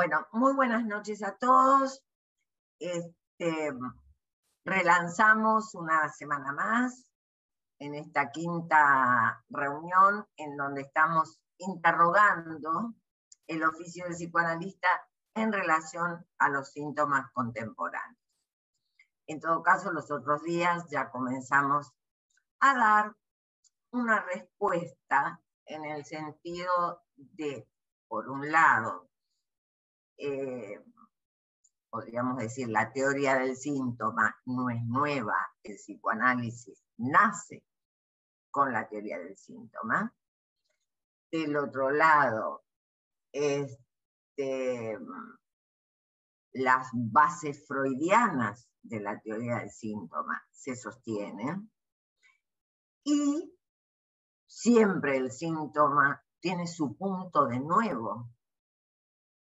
Bueno, muy buenas noches a todos. Relanzamos una semana más en esta quinta reunión en donde estamos interrogando el oficio del psicoanalista en relación a los síntomas contemporáneos. En todo caso, los otros días ya comenzamos a dar una respuesta en el sentido de, por un lado, podríamos decir, la teoría del síntoma no es nueva, el psicoanálisis nace con la teoría del síntoma. Del otro lado, las bases freudianas de la teoría del síntoma se sostienen y siempre el síntoma tiene su punto de nuevo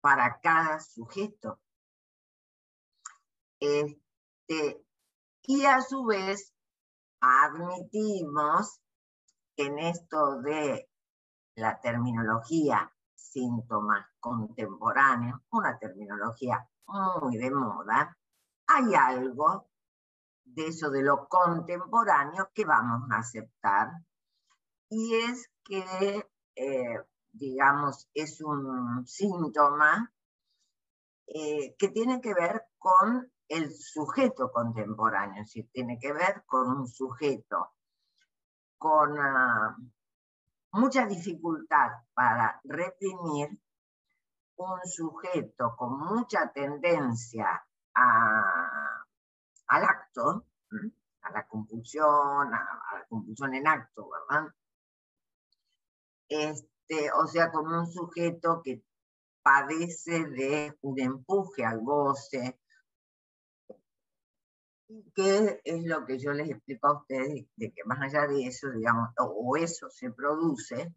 para cada sujeto. Y a su vez admitimos que en esto de la terminología síntomas contemporáneos, una terminología muy de moda, hay algo de eso de lo contemporáneo que vamos a aceptar, y es que, digamos, es un síntoma que tiene que ver con el sujeto contemporáneo, es decir, tiene que ver con un sujeto con mucha dificultad para reprimir, un sujeto con mucha tendencia al acto, a la compulsión en acto, ¿verdad? O sea, con un sujeto que padece de un empuje al goce, que es lo que yo les explico a ustedes, de que más allá de eso, digamos, o eso se produce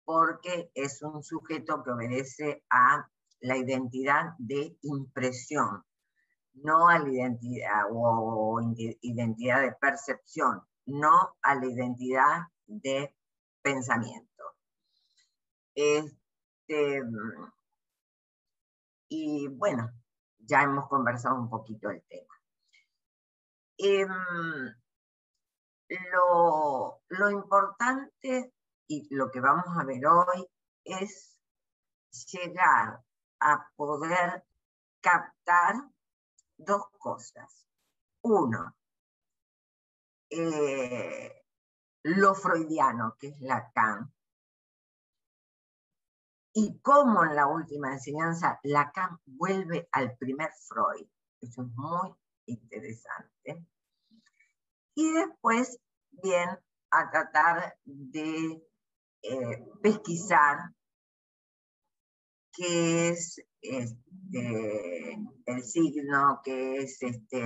porque es un sujeto que obedece a la identidad de impresión, no a la identidad o identidad de percepción, no a la identidad de pensamiento. Y bueno, ya hemos conversado un poquito el tema. Lo importante y lo que vamos a ver hoy es llegar a poder captar dos cosas. Uno, lo freudiano, que es Lacan, y cómo en la última enseñanza Lacan vuelve al primer Freud. Eso es muy interesante. Y después, bien, a tratar de pesquisar qué es el signo, qué es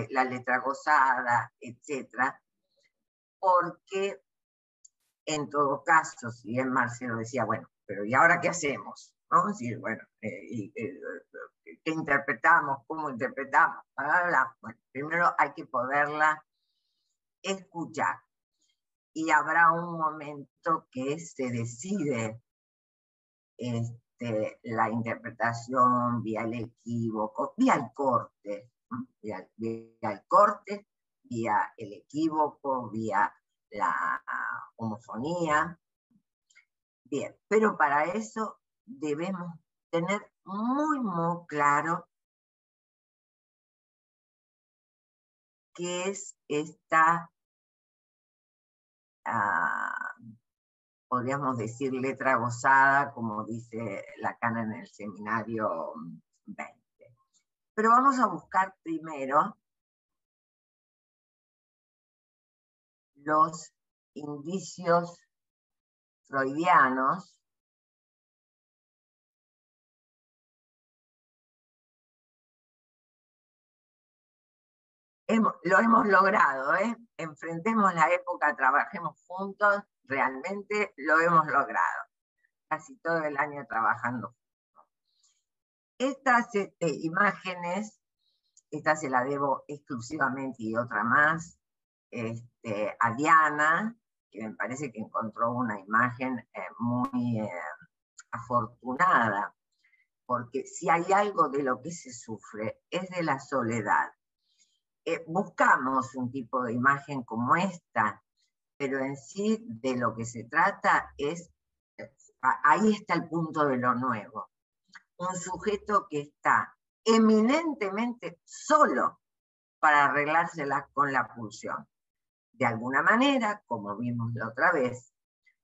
la letra gozada, etc. Porque en todo caso, si bien Marcelo decía, bueno, pero ¿y ahora qué hacemos? ¿No? Es decir, bueno, ¿qué interpretamos? ¿Cómo interpretamos? Bla, bla, bla. Bueno, primero hay que poderla escuchar. Y habrá un momento que se decide la interpretación vía el equívoco, vía el corte, vía el corte, vía el equívoco, vía la homofonía. Bien, pero para eso debemos tener muy, muy claro qué es esta, podríamos decir, letra gozada, como dice Lacan en el seminario 20. Pero vamos a buscar primero los indicios freudianos lo hemos logrado, enfrentemos la época, trabajemos juntos, realmente lo hemos logrado. Casi todo el año trabajando juntos. Estas imágenes, esta se la debo exclusivamente y otra más a Diana, que me parece que encontró una imagen muy afortunada, porque si hay algo de lo que se sufre es de la soledad. Buscamos un tipo de imagen como esta, pero en sí de lo que se trata es, ahí está el punto de lo nuevo. Un sujeto que está eminentemente solo para arreglársela con la pulsión. De alguna manera, como vimos la otra vez,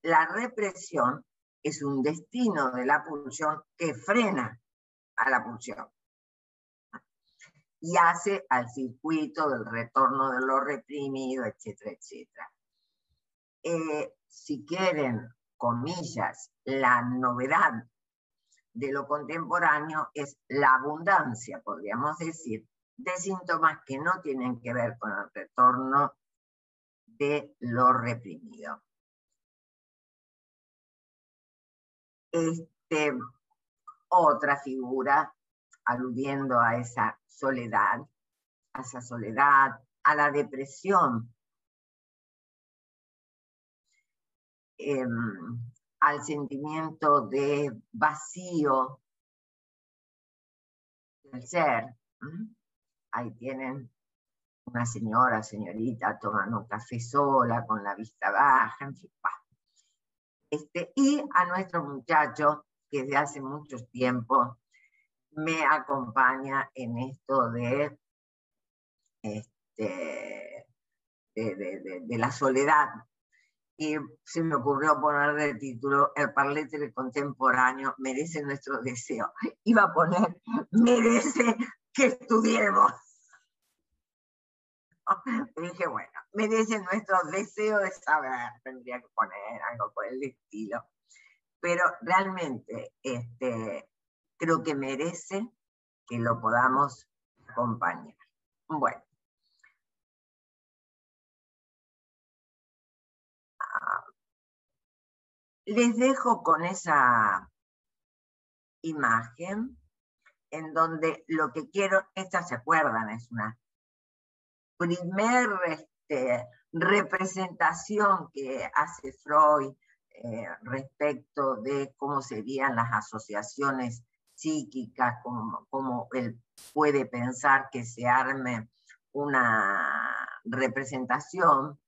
la represión es un destino de la pulsión que frena a la pulsión y hace al circuito del retorno de lo reprimido, etcétera, etcétera. Si quieren, comillas, la novedad de lo contemporáneo es la abundancia, podríamos decir, de síntomas que no tienen que ver con el retorno de lo reprimido. Otra figura, aludiendo a esa soledad, a la depresión, al sentimiento de vacío del ser. Ahí tienen una señorita tomando un café sola, con la vista baja, en fin. Y a nuestro muchacho, que desde hace mucho tiempo me acompaña en esto de la soledad. Y se me ocurrió poner de título el Parlétere contemporáneo merece nuestro deseo. Iba a poner merece que estudiemos. Dije, bueno, merece nuestro deseo de saber, tendría que poner algo por el estilo. Pero realmente creo que merece que lo podamos acompañar. Bueno. Les dejo con esa imagen en donde lo que quiero, estas se acuerdan, es una primer representación que hace Freud respecto de cómo serían las asociaciones psíquicas, cómo él puede pensar que se arme una representación.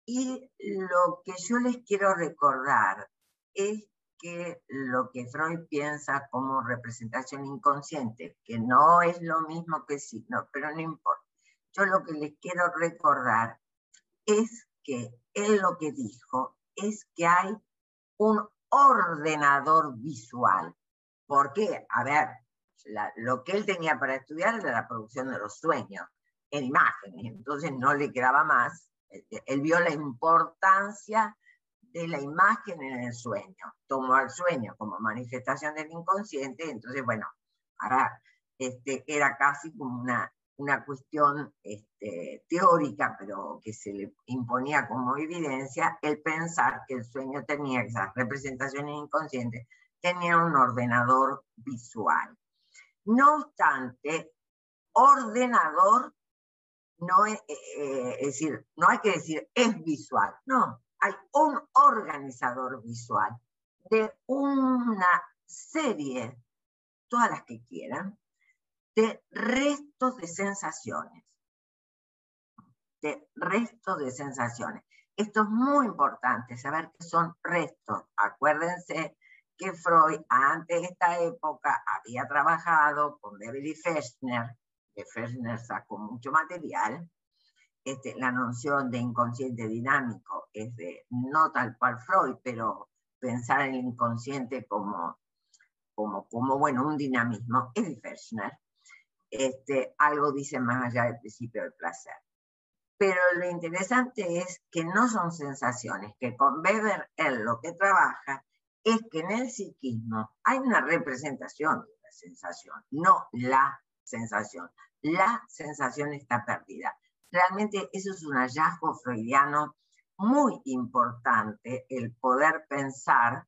Y lo que yo les quiero recordar es que lo que Freud piensa como representación inconsciente, que no es lo mismo que signo, pero no importa. Yo lo que les quiero recordar es que él lo que dijo es que hay un ordenador visual. ¿Por qué? A ver, lo que él tenía para estudiar era la producción de los sueños en imágenes, entonces no le quedaba más. Él vio la importancia de la imagen en el sueño, tomó el sueño como manifestación del inconsciente, entonces, bueno, ahora era casi como una cuestión teórica, pero que se le imponía como evidencia, el pensar que el sueño tenía esas representaciones inconscientes, tenía un ordenador visual. No obstante, ordenador no es decir, no hay que decir es visual, no, hay un organizador visual de una serie, todas las que quieran, de restos de sensaciones. Esto es muy importante, saber que son restos. Acuérdense que Freud, antes de esta época, había trabajado con Beverly Fechner, que Fechner sacó mucho material. La noción de inconsciente dinámico es de no tal cual Freud, pero pensar en el inconsciente como bueno, un dinamismo, es de Fechner. Algo dice más allá del principio del placer. Pero lo interesante es que no son sensaciones, que con Weber él lo que trabaja es que en el psiquismo hay una representación de la sensación, no la sensación. La sensación está perdida. Realmente eso es un hallazgo freudiano muy importante, el poder pensar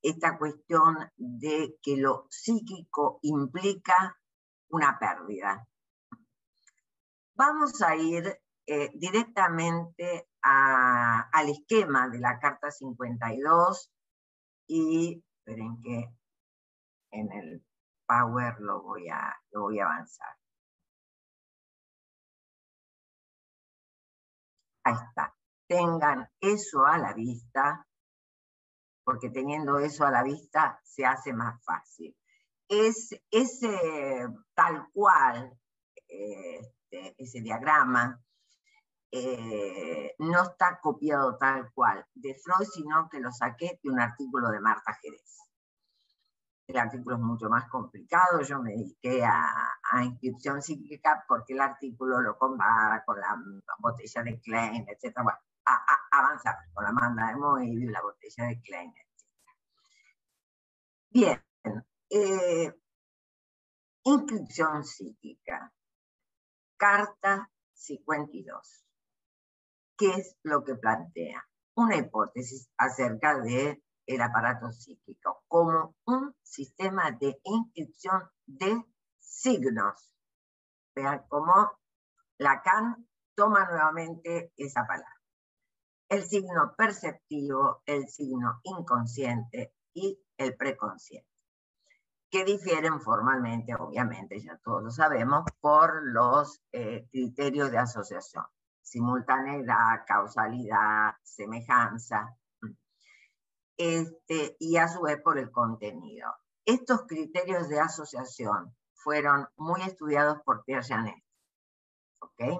esta cuestión de que lo psíquico implica una pérdida. Vamos a ir directamente al esquema de la Carta 52 y esperen que en el Power lo voy a avanzar. Ahí está. Tengan eso a la vista, porque teniendo eso a la vista se hace más fácil. Ese tal cual, ese diagrama, no está copiado tal cual de Freud, sino que lo saqué de un artículo de Marta Jerez. El artículo es mucho más complicado, yo me dediqué a inscripción psíquica porque el artículo lo compara con la botella de Klein, etc. Bueno, avanzar con la manda de Moebius, la botella de Klein, etc. Bien, inscripción psíquica, carta 52. ¿Qué es lo que plantea? Una hipótesis acerca del aparato psíquico como un sistema de inscripción de signos. Vean cómo Lacan toma nuevamente esa palabra. El signo perceptivo, el signo inconsciente y el preconsciente, que difieren formalmente, obviamente, ya todos lo sabemos, por los criterios de asociación. Simultaneidad, causalidad, semejanza, y a su vez por el contenido. Estos criterios de asociación fueron muy estudiados por Pierre Janet. ¿Okay?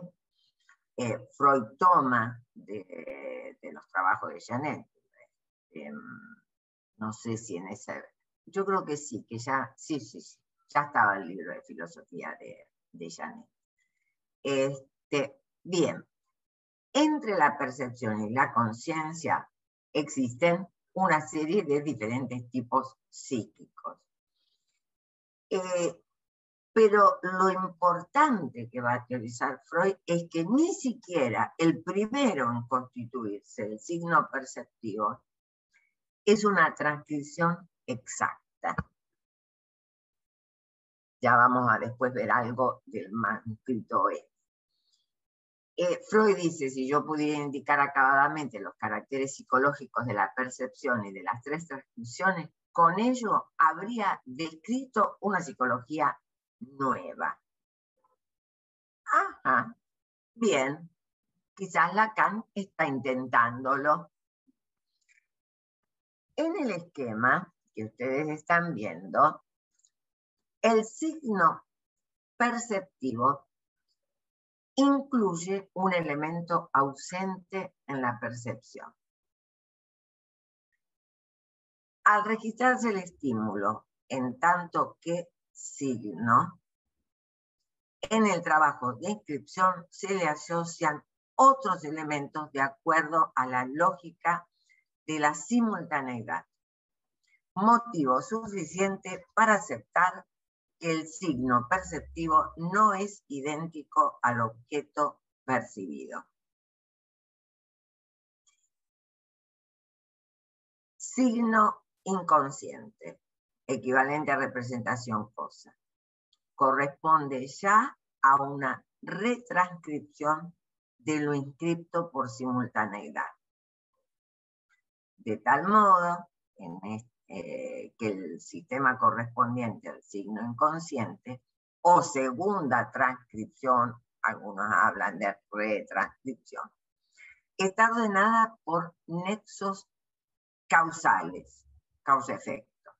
Freud toma de los trabajos de Janet. No sé si en ese... Yo creo que sí, que ya... Sí. Ya estaba el libro de filosofía de Janet. Bien. Entre la percepción y la conciencia existen una serie de diferentes tipos psíquicos. Pero lo importante que va a teorizar Freud es que ni siquiera el primero en constituirse, el signo perceptivo, es una transcripción exacta. Ya vamos a después ver algo del manuscrito E. Freud dice, si yo pudiera indicar acabadamente los caracteres psicológicos de la percepción y de las tres transcripciones, con ello habría descrito una psicología nueva. Ajá, bien, quizás Lacan está intentándolo. En el esquema que ustedes están viendo, el signo perceptivo incluye un elemento ausente en la percepción. Al registrarse el estímulo en tanto que signo, en el trabajo de inscripción se le asocian otros elementos de acuerdo a la lógica de la simultaneidad, motivo suficiente para aceptar que el signo perceptivo no es idéntico al objeto percibido. Signo inconsciente, equivalente a representación cosa, corresponde ya a una retranscripción de lo inscripto por simultaneidad. De tal modo que el sistema correspondiente al signo inconsciente, o segunda transcripción, algunos hablan de retranscripción, está ordenada por nexos causales, causa-efecto.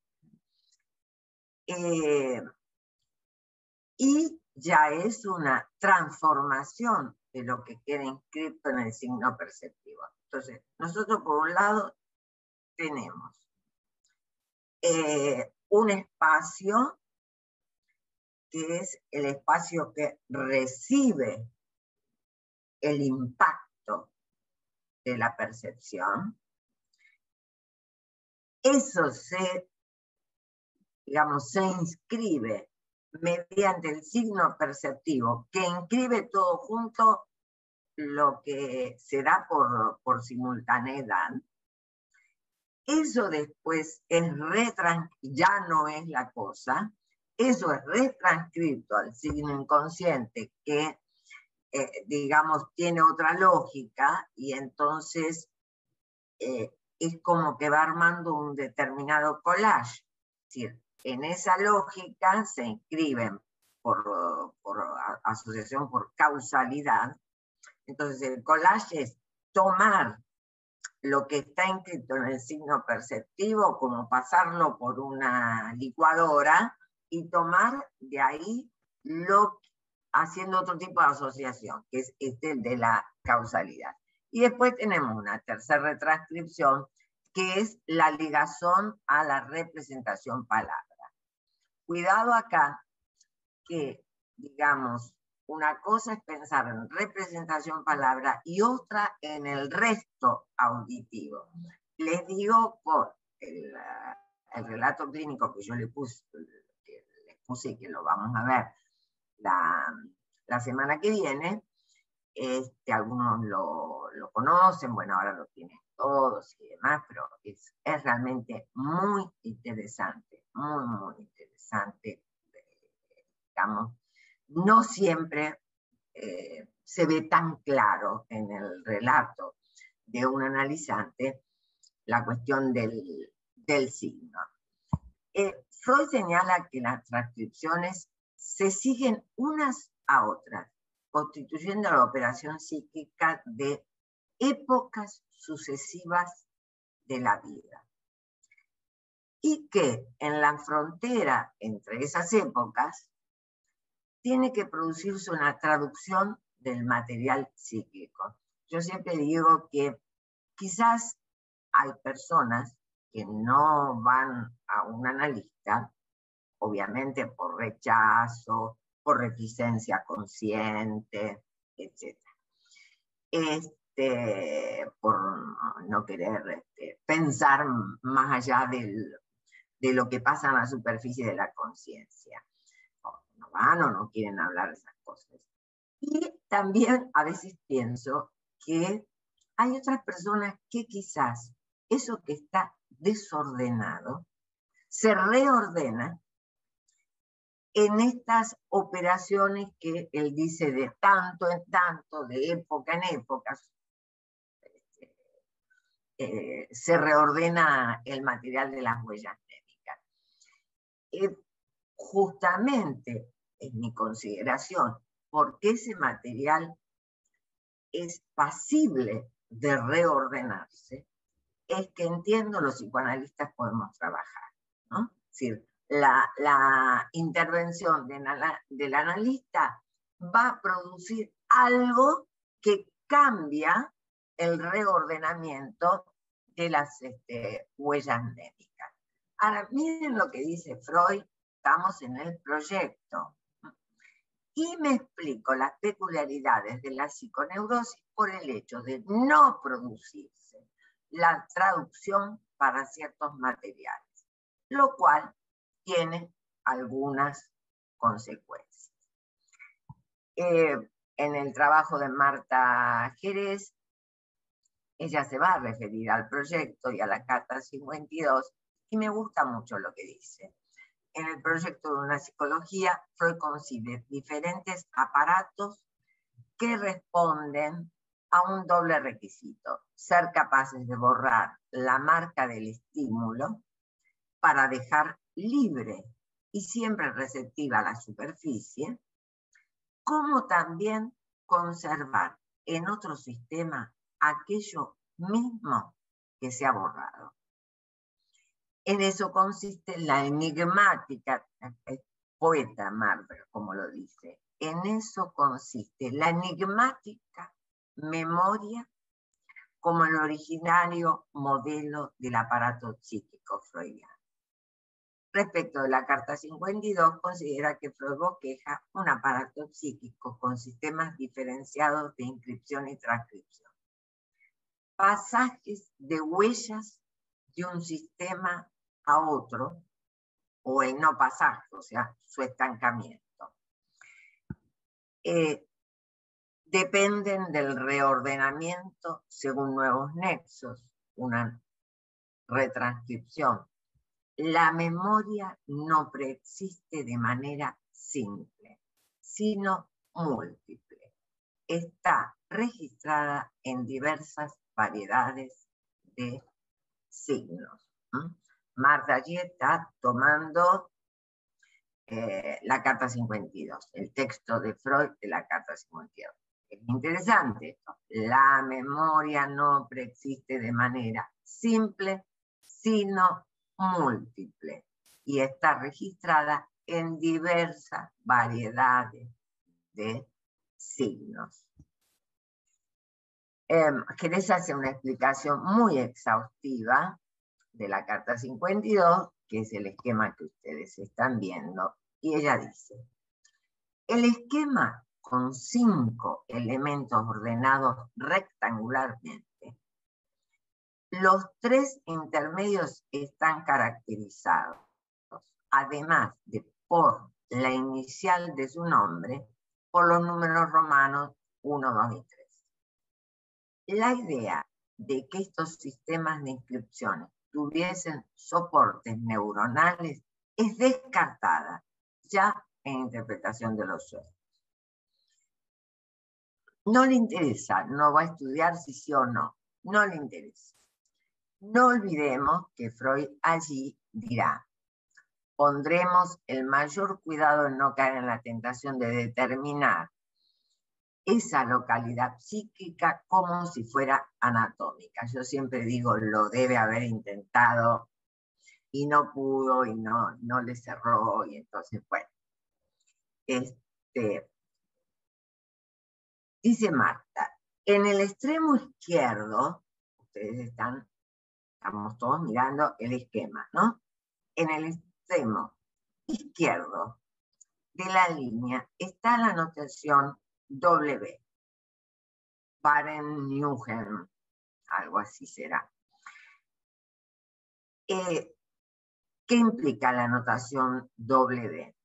Y ya es una transformación de lo que queda inscrito en el signo perceptivo. Entonces, nosotros por un lado tenemos un espacio que es el espacio que recibe el impacto de la percepción. Eso se inscribe mediante el signo perceptivo, que inscribe todo junto lo que se da por simultaneidad. Eso después ya no es la cosa, eso es retranscrito al signo inconsciente que, tiene otra lógica y entonces es como que va armando un determinado collage. Es decir, en esa lógica se inscriben por asociación por causalidad. Entonces el collage es tomar lo que está inscrito en el signo perceptivo, como pasarlo por una licuadora y tomar de ahí haciendo otro tipo de asociación, que es el de la causalidad. Y después tenemos una tercera retranscripción, que es la ligazón a la representación palabra. Cuidado acá, que, digamos, una cosa es pensar en representación palabra y otra en el resto auditivo. Les digo por el relato clínico que yo les puse y que lo vamos a ver la semana que viene. Algunos lo conocen, bueno, ahora lo tienen todos y demás, pero es realmente muy interesante, muy interesante. Digamos, no siempre se ve tan claro en el relato de un analizante la cuestión del signo. Freud señala que las transcripciones se siguen unas a otras, constituyendo la operación psíquica de épocas sucesivas de la vida. Y que en la frontera entre esas épocas tiene que producirse una traducción del material psíquico. Yo siempre digo que quizás hay personas que no van a un analista, obviamente por rechazo, por reticencia consciente, etc. Por no querer pensar más allá de lo que pasa en la superficie de la conciencia. No van o no quieren hablar de esas cosas. Y también a veces pienso que hay otras personas que quizás eso que está desordenado se reordena en estas operaciones que él dice de tanto en tanto, de época en época, se reordena el material de las huellas némicas. Justamente, en mi consideración, porque ese material es pasible de reordenarse, es que entiendo los psicoanalistas podemos trabajar, ¿no? Es decir, la intervención del analista va a producir algo que cambia el reordenamiento de las huellas némicas. Ahora, miren lo que dice Freud, estamos en el proyecto. Y me explico las peculiaridades de la psiconeurosis por el hecho de no producirse la traducción para ciertos materiales, lo cual tiene algunas consecuencias. En el trabajo de Marta Jerez, ella se va a referir al proyecto y a la Carta 52, y me gusta mucho lo que dice. En el proyecto de una psicología, Freud concibe diferentes aparatos que responden a un doble requisito: ser capaces de borrar la marca del estímulo para dejar libre y siempre receptiva la superficie, como también conservar en otro sistema aquello mismo que se ha borrado. En eso consiste la enigmática, poeta Marber, como lo dice, en eso consiste la enigmática memoria como el originario modelo del aparato psíquico freudiano. Respecto de la Carta 52, considera que Freud bosqueja un aparato psíquico con sistemas diferenciados de inscripción y transcripción. Pasajes de huellas de un sistema a otro, o en no pasaje, o sea, su estancamiento. Dependen del reordenamiento según nuevos nexos, una retranscripción. La memoria no preexiste de manera simple, sino múltiple. Está registrada en diversas variedades de signos. Marta allí está tomando la Carta 52, el texto de Freud de la Carta 52. Es interesante esto. La memoria no preexiste de manera simple, sino múltiple, y está registrada en diversas variedades de signos. Geresa hace una explicación muy exhaustiva de la Carta 52, que es el esquema que ustedes están viendo, y ella dice: el esquema con 5 elementos ordenados rectangularmente, los 3 intermedios están caracterizados, además de por la inicial de su nombre, por los números romanos 1, 2 y 3. La idea de que estos sistemas de inscripciones tuviesen soportes neuronales es descartada ya en interpretación de los sueños. No le interesa, no va a estudiar si sí o no, no le interesa. No olvidemos que Freud allí dirá: pondremos el mayor cuidado en no caer en la tentación de determinar esa localidad psíquica como si fuera anatómica. Yo siempre digo, lo debe haber intentado y no pudo y no le cerró, y entonces, bueno. Dice Marta, en el extremo izquierdo, ustedes estamos todos mirando el esquema, ¿no? En el extremo izquierdo de la línea está la notación W, Barenhausen, algo así será. ¿Qué implica la notación W?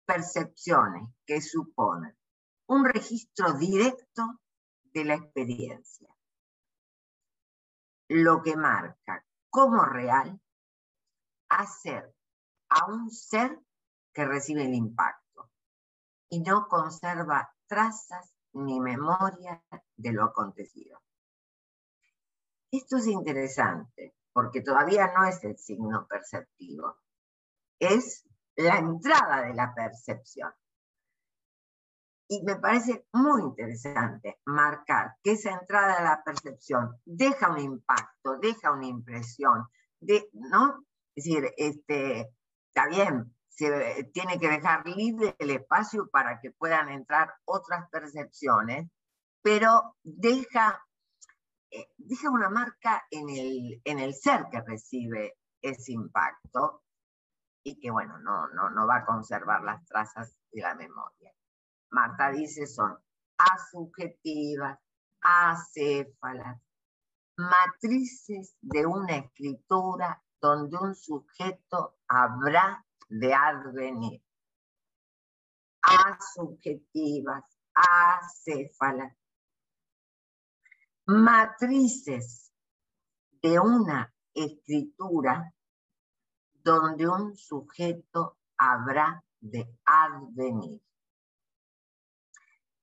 Percepciones que suponen un registro directo de la experiencia, lo que marca como real hacer a un ser que recibe el impacto y no conserva trazas ni memoria de lo acontecido. Esto es interesante porque todavía no es el signo perceptivo, es la entrada de la percepción. Y me parece muy interesante marcar que esa entrada de la percepción deja un impacto, deja una impresión, ¿no? Es decir, está bien, se tiene que dejar libre el espacio para que puedan entrar otras percepciones, pero deja una marca en el ser que recibe ese impacto y que, bueno, no va a conservar las trazas de la memoria. Marta dice son asubjetivas, acéfalas, matrices de una escritura donde un sujeto habrá de advenir. Asubjetivas, acéfalas, matrices de una escritura donde un sujeto habrá de advenir.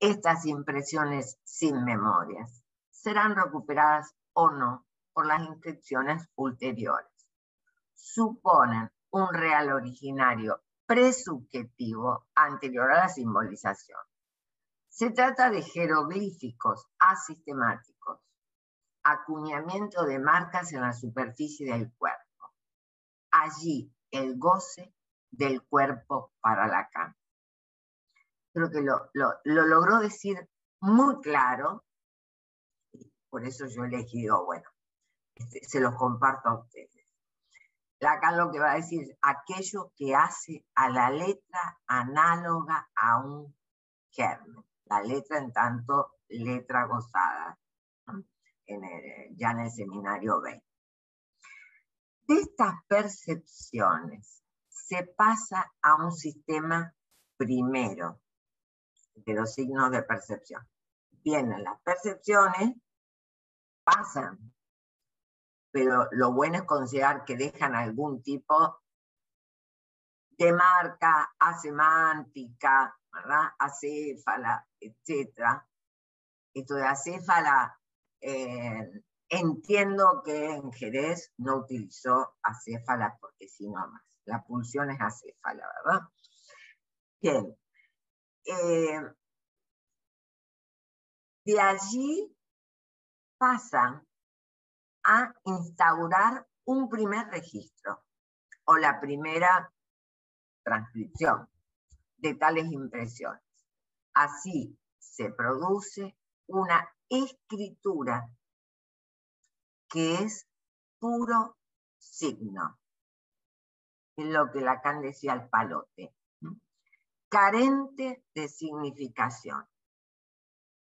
Estas impresiones sin memorias serán recuperadas o no por las inscripciones ulteriores. Suponen un real originario presubjetivo anterior a la simbolización. Se trata de jeroglíficos asistemáticos, acuñamiento de marcas en la superficie del cuerpo. Allí el goce del cuerpo para Lacan. Creo que lo logró decir muy claro, por eso yo he elegido, bueno, se los comparto a ustedes. Lacan lo que va a decir, aquello que hace a la letra análoga a un germen, la letra en tanto letra gozada, ¿no? Ya en el seminario 20. De estas percepciones se pasa a un sistema primero de los signos de percepción. Vienen las percepciones, pasan, pero lo bueno es considerar que dejan algún tipo de marca asemántica, ¿verdad? Acéfala, etc. Esto de acéfala Entiendo que en Jerez no utilizó acéfala porque si no más. La pulsión es acéfala, ¿verdad? Bien. De allí pasan a instaurar un primer registro o la primera transcripción de tales impresiones. Así se produce una escritura que es puro signo, en lo que Lacan decía el palote, carente de significación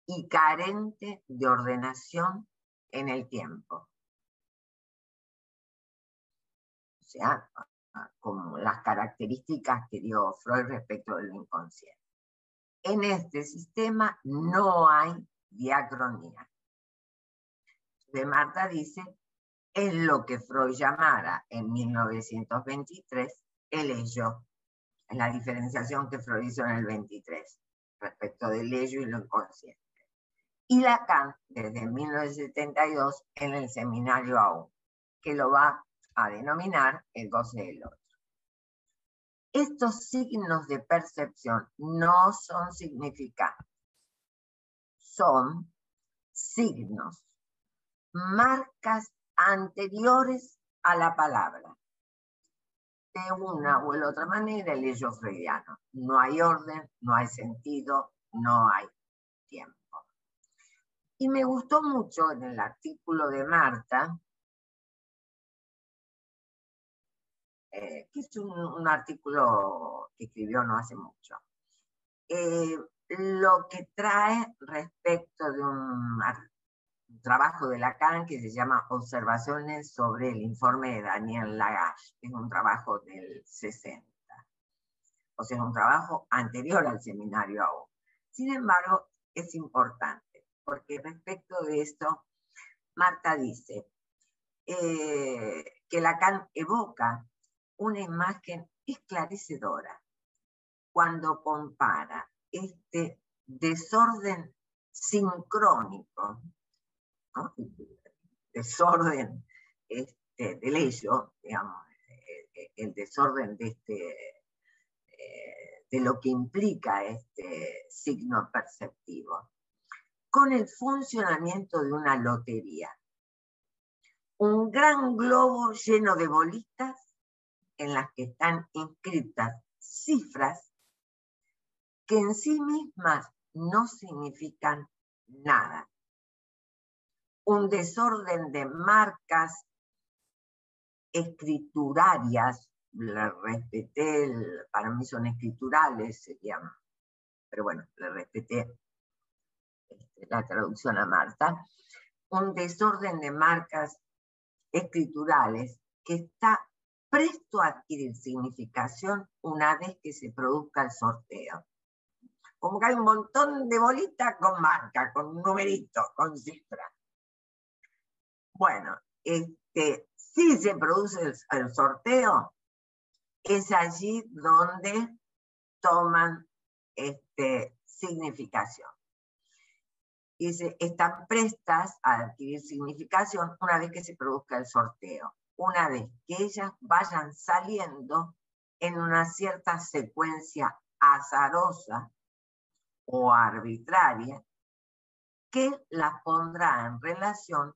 y carente de ordenación en el tiempo. O sea, como las características que dio Freud respecto del inconsciente. En este sistema no hay diacronía. De Marta dice, es lo que Freud llamara en 1923 el ello, en la diferenciación que Freud hizo en el 23 respecto del ello y lo inconsciente. Y Lacan, desde 1972, en el seminario AU, que lo va a denominar el goce del otro. Estos signos de percepción no son significantes, son signos, marcas anteriores a la palabra. De una o de otra manera, el ello freudiano. No hay orden, no hay sentido, no hay tiempo. Y me gustó mucho en el artículo de Marta, que es un artículo que escribió no hace mucho, lo que trae respecto de un trabajo de Lacan que se llama Observaciones sobre el informe de Daniel Lagache, que es un trabajo del 60. O sea, es un trabajo anterior al seminario AU. Sin embargo, es importante, porque respecto de esto, Marta dice que Lacan evoca una imagen esclarecedora cuando compara este desorden sincrónico, ¿no? Desorden del ello, digamos, el desorden de lo que implica este signo perceptivo, con el funcionamiento de una lotería. Un gran globo lleno de bolitas en las que están inscritas cifras que en sí mismas no significan nada. Un desorden de marcas escriturarias, le respeté, para mí son escriturales, se llaman, pero bueno, le respeté la traducción a Marta, un desorden de marcas escriturales que está presto a adquirir significación una vez que se produzca el sorteo. Como que hay un montón de bolitas con marca, con numeritos, con cifras. Bueno, si se produce el sorteo, es allí donde toman significación. Dice, están prestas a adquirir significación una vez que se produzca el sorteo, una vez que ellas vayan saliendo en una cierta secuencia azarosa o arbitraria que las pondrá en relación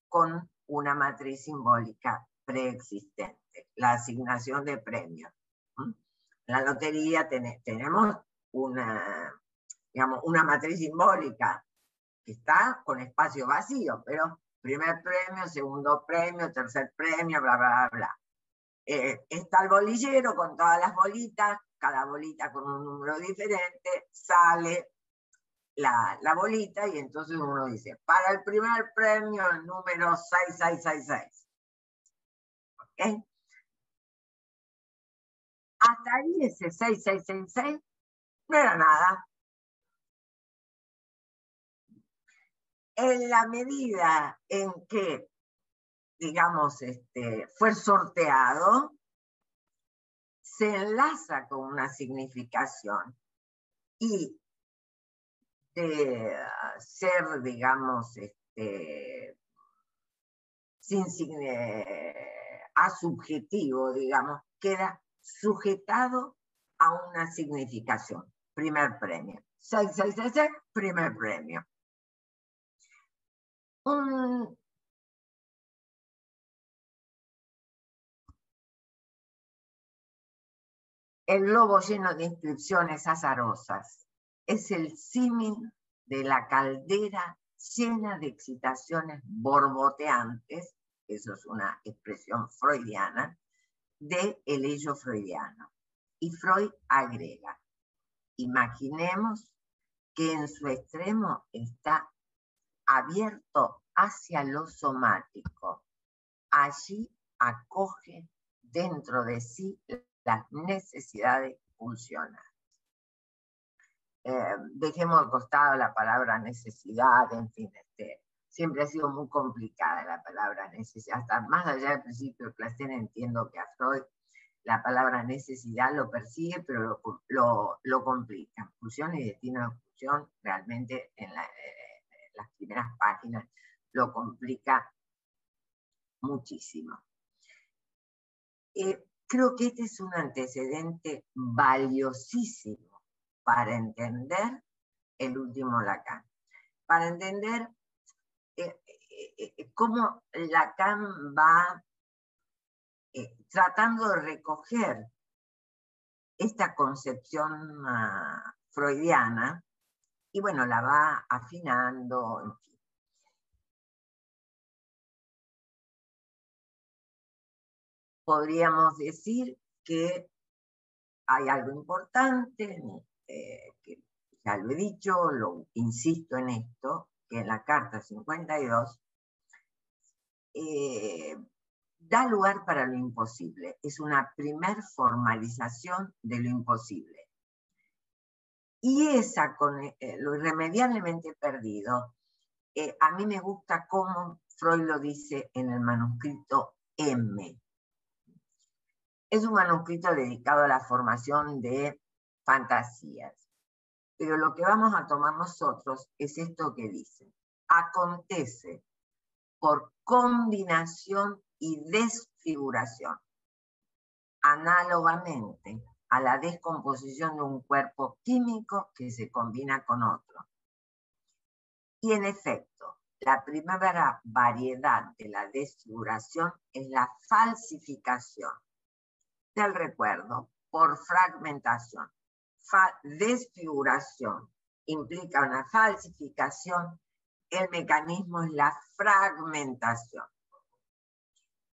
con una matriz simbólica preexistente, la asignación de premios. En la lotería tenemos una matriz simbólica que está con espacio vacío, pero primer premio, segundo premio, tercer premio, bla, bla, bla. Está el bolillero con todas las bolitas, cada bolita con un número diferente, sale la bolita y entonces uno dice, para el primer premio el número 6666. ¿Okay? Hasta ahí ese 6666 no era nada. En la medida en que, digamos, fue sorteado, se enlaza con una significación y de ser, digamos, asubjetivo, digamos, queda sujetado a una significación. Primer premio. 666, primer premio. El globo lleno de inscripciones azarosas es el símil de la caldera llena de excitaciones borboteantes, eso es una expresión freudiana, del ello freudiano. Y Freud agrega, imaginemos que en su extremo está abierto hacia lo somático. Allí acoge dentro de sí las necesidades pulsionales. Dejemos de costado la palabra necesidad, en fin, siempre ha sido muy complicada la palabra necesidad. Hasta más allá del principio del placer, entiendo que a Freud la palabra necesidad lo persigue, pero lo complica. Pulsión y destino de pulsión, realmente en las primeras páginas lo complica muchísimo. Creo que este es un antecedente valiosísimo para entender el último Lacan, para entender cómo Lacan va tratando de recoger esta concepción freudiana y bueno, la va afinando, en fin. Podríamos decir que hay algo importante, que ya lo he dicho, lo insisto en esto, que en la Carta 52 da lugar para lo imposible. Es una primer formalización de lo imposible. Y esa, con lo irremediablemente perdido, a mí me gusta cómo Freud lo dice en el manuscrito M. Es un manuscrito dedicado a la formación de fantasías. Pero lo que vamos a tomar nosotros es esto que dice. Acontece por combinación y desfiguración, análogamente a la descomposición de un cuerpo químico que se combina con otro. Y en efecto, la primera variedad de la desfiguración es la falsificación del recuerdo por fragmentación. Desfiguración implica una falsificación, el mecanismo es la fragmentación.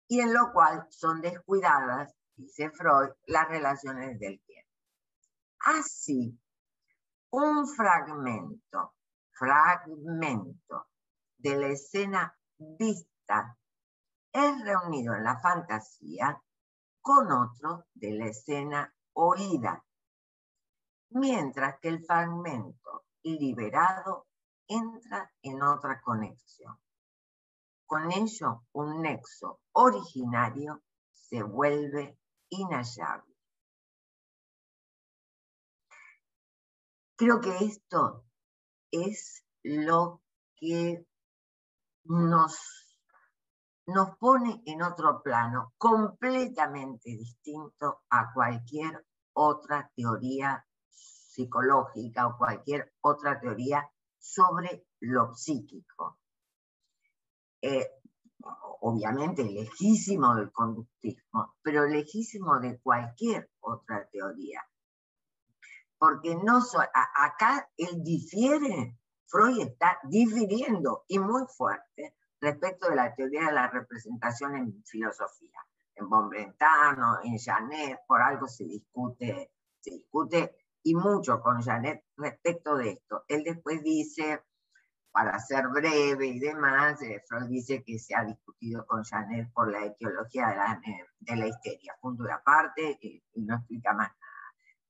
Y en lo cual son descuidadas, dice Freud, las relaciones del tiempo. Así, un fragmento de la escena vista es reunido en la fantasía con otro de la escena oída, mientras que el fragmento liberado entra en otra conexión. Con ello, un nexo originario se vuelve inhallable. Creo que esto es lo que nos pone en otro plano, completamente distinto a cualquier otra teoría psicológica o cualquier otra teoría sobre lo psíquico. Obviamente lejísimo del conductismo, pero lejísimo de cualquier otra teoría. Porque acá él difiere, Freud está difiriendo, y muy fuerte, respecto de la teoría de la representación en filosofía. En Bonbrentano, en Janet, por algo se discute y mucho con Janet respecto de esto. Él después dice, para ser breve y demás, Freud dice que se ha discutido con Janet por la etiología de la histeria, punto y aparte, y no explica más nada.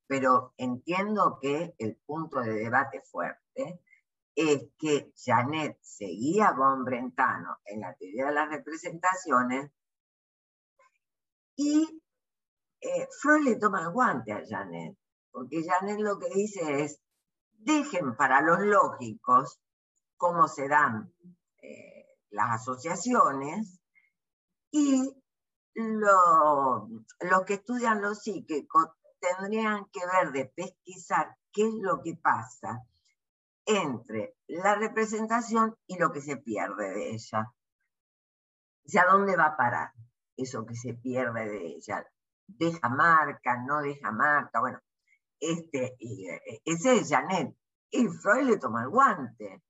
Pero entiendo que el punto de debate fuerte es que Janet seguía a Bonbrentano en la teoría de las representaciones y Freud le toma el guante a Janet, porque Janet lo que dice es, dejen para los lógicos cómo se dan las asociaciones Y los que estudian lo psíquico tendrían que ver de pesquisar qué es lo que pasa entre la representación y lo que se pierde de ella. O sea, ¿a dónde va a parar eso que se pierde de ella? ¿Deja marca? ¿No deja marca? Bueno, ese es Janet. Y Freud le toma el guante.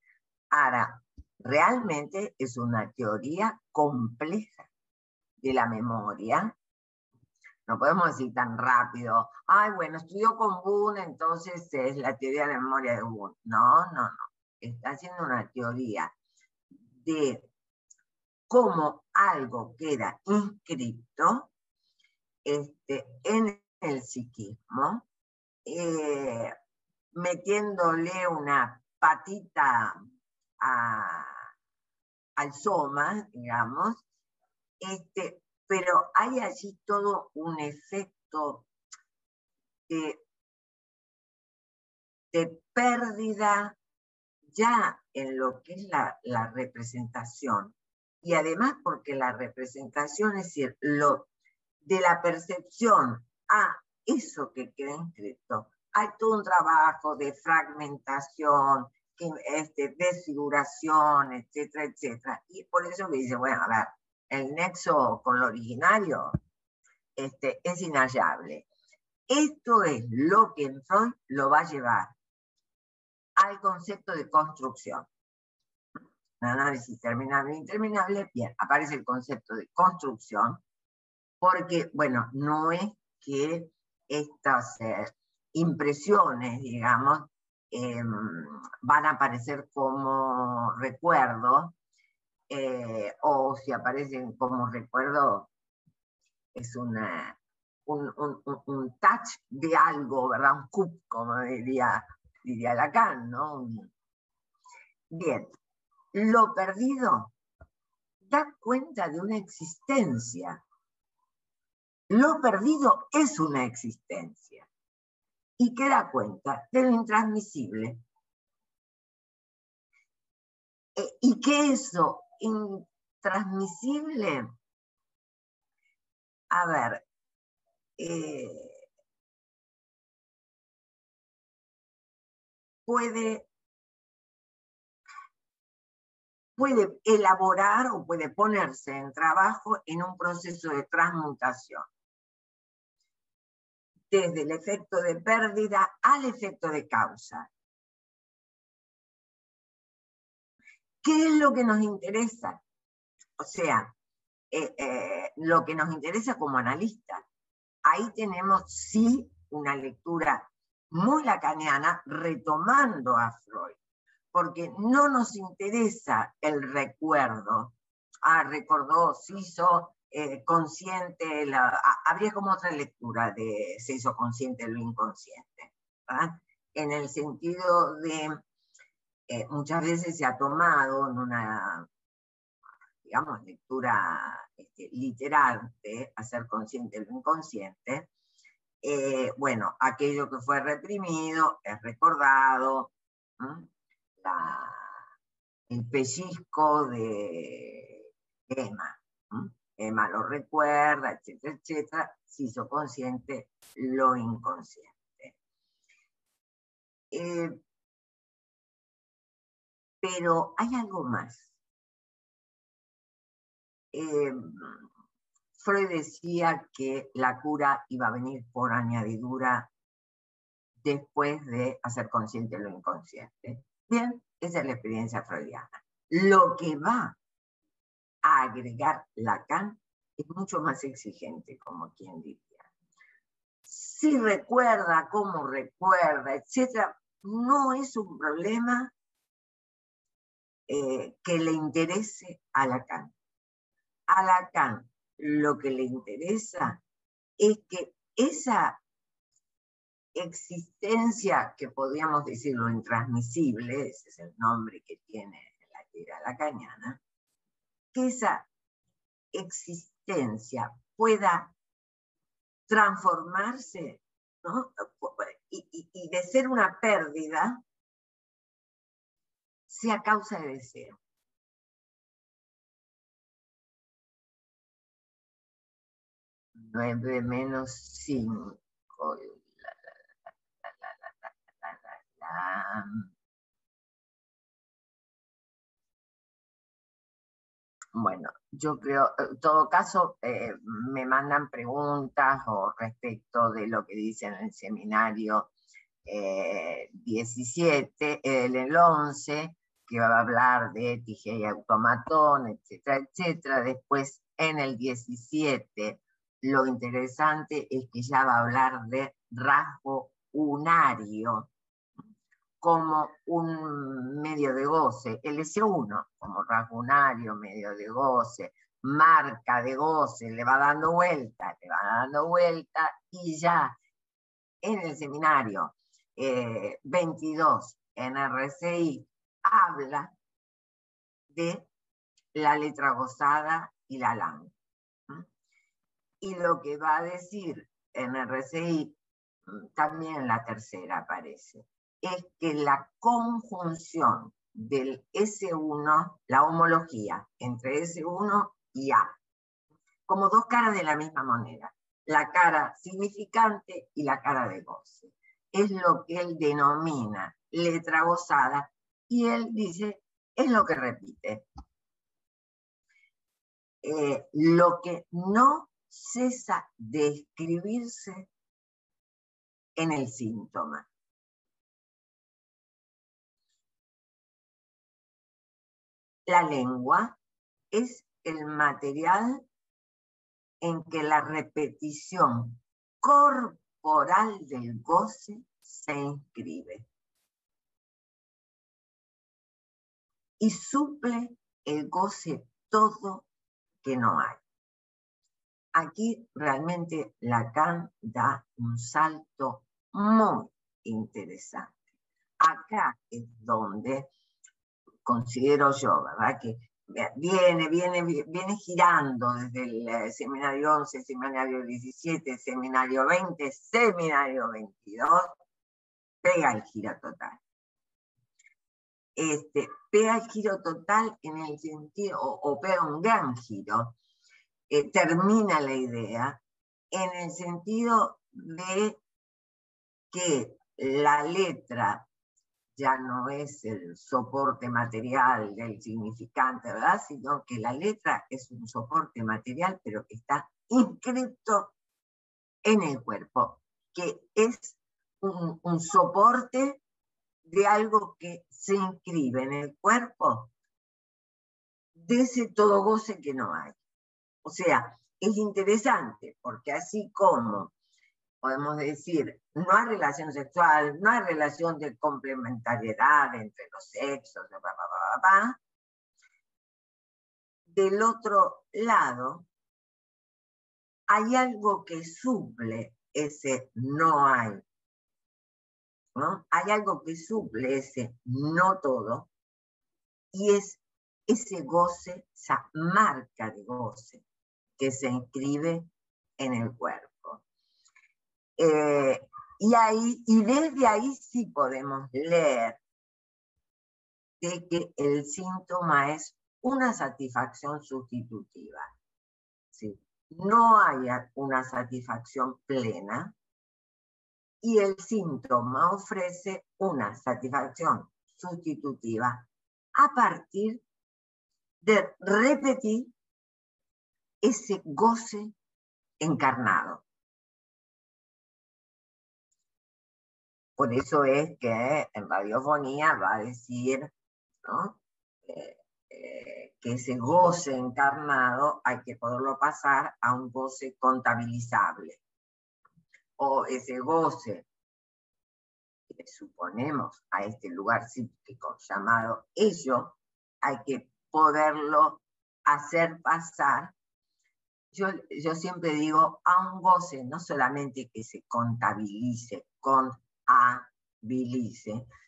Ahora, realmente es una teoría compleja de la memoria. No podemos decir tan rápido, ay, bueno, estudió con Boone, entonces es la teoría de la memoria de Boone. No. Está haciendo una teoría de cómo algo queda inscrito en el psiquismo, metiéndole una patita al soma, digamos, pero hay allí todo un efecto de pérdida ya en lo que es la representación. Y además porque la representación, es decir, de la percepción a eso que queda inscrito, hay todo un trabajo de fragmentación, desfiguración, etcétera, etcétera. Y por eso me dice, bueno, a ver, el nexo con lo originario es inhallable. Esto es lo que en Freud lo va a llevar al concepto de construcción. Un análisis terminable e interminable, bien, aparece el concepto de construcción, porque, bueno, no es que estas impresiones, digamos, van a aparecer como recuerdo, o si aparecen como recuerdo, es un touch de algo, ¿verdad? Un coup, como diría Lacan, ¿no? Bien, lo perdido da cuenta de una existencia. Lo perdido es una existencia. Y que da cuenta de lo intransmisible. Y que eso intransmisible, a ver, puede elaborar o puede ponerse en trabajo en un proceso de transmutación. Desde el efecto de pérdida al efecto de causa. ¿Qué es lo que nos interesa? O sea, lo que nos interesa como analistas. Ahí tenemos sí una lectura muy lacaniana retomando a Freud, porque no nos interesa el recuerdo. Recordó, se hizo consciente, habría como otra lectura de se hizo consciente lo inconsciente, ¿verdad? En el sentido de muchas veces se ha tomado en una, digamos, lectura literal de hacer consciente lo inconsciente, bueno, aquello que fue reprimido es recordado, el pellizco de Emma. Emma lo recuerda, etcétera, etcétera, se hizo consciente lo inconsciente. Pero hay algo más. Freud decía que la cura iba a venir por añadidura después de hacer consciente lo inconsciente. Bien, esa es la experiencia freudiana. Lo que va a agregar Lacan es mucho más exigente, como quien diría. Si recuerda, cómo recuerda, etc., no es un problema que le interese a Lacan. A Lacan lo que le interesa es que esa existencia, que podríamos decirlo intransmisible, ese es el nombre que tiene la teoría lacaniana, que esa existencia pueda transformarse, ¿no? Y de ser una pérdida, sea causa de deseo. 9 menos 5. Bueno, yo creo, en todo caso, me mandan preguntas o respecto de lo que dicen en el seminario 17, el 11, que va a hablar de ética y automatón, etcétera, etcétera. Después, en el 17, lo interesante es que ya va a hablar de rasgo unario como un medio de goce, el S1 como rasgo unario, medio de goce, marca de goce, le va dando vuelta, y ya en el seminario 22 en RCI habla de la letra gozada y la LAN. Y lo que va a decir en RCI, también la tercera aparece, es que la conjunción del S1, la homología entre S1 y A, como dos caras de la misma moneda, la cara significante y la cara de goce. Es lo que él denomina letra gozada, y él dice, es lo que repite. Lo que no cesa de escribirse en el síntoma. La lengua es el material en que la repetición corporal del goce se inscribe y suple el goce todo que no hay. Aquí realmente Lacan da un salto muy interesante. Acá es donde considero yo, ¿verdad? Que viene girando desde el seminario 11, seminario 17, seminario 20, seminario 22, pega el giro total. Pega el giro total en el sentido, o pega un gran giro, termina la idea en el sentido de que la letra ya no es el soporte material del significante, ¿verdad? Sino que la letra es un soporte material, pero que está inscrito en el cuerpo, que es un soporte de algo que se inscribe en el cuerpo, de ese todo goce que no hay. O sea, es interesante, porque así como podemos decir, no hay relación sexual, no hay relación de complementariedad entre los sexos, del otro lado, hay algo que suple ese no hay, ¿no? Hay algo que suple ese no todo, y es ese goce, esa marca de goce que se inscribe en el cuerpo. Y desde ahí sí podemos leer de que el síntoma es una satisfacción sustitutiva. ¿Sí? No hay una satisfacción plena, y el síntoma ofrece una satisfacción sustitutiva a partir de repetir ese goce encarnado. Por eso es que en radiofonía va a decir, ¿no? Que ese goce encarnado hay que poderlo pasar a un goce contabilizable. O ese goce que suponemos a este lugar psíquico llamado ello, hay que poderlo hacer pasar. Yo siempre digo a un goce no solamente que se contabilice, contabilice,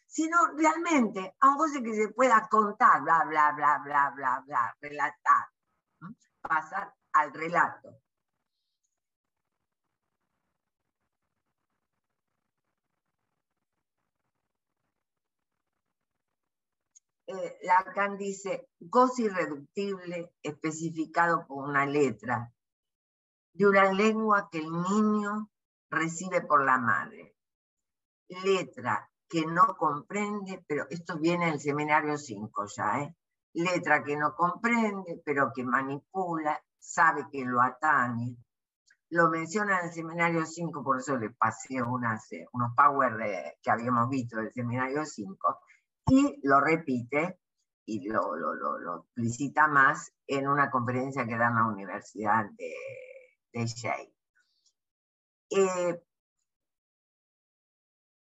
sino realmente a un goce que se pueda contar, bla, bla, bla, bla, bla, bla, relatar, pasar al relato. Lacan dice, goce irreductible especificado por una letra, de una lengua que el niño recibe por la madre. Letra que no comprende, pero esto viene del seminario 5 ya, letra que no comprende, pero que manipula, sabe que lo atañe. Lo menciona en el seminario 5, por eso le pasé unos power que habíamos visto del seminario 5, y lo repite y lo explicita más en una conferencia que da en la Universidad de Yale.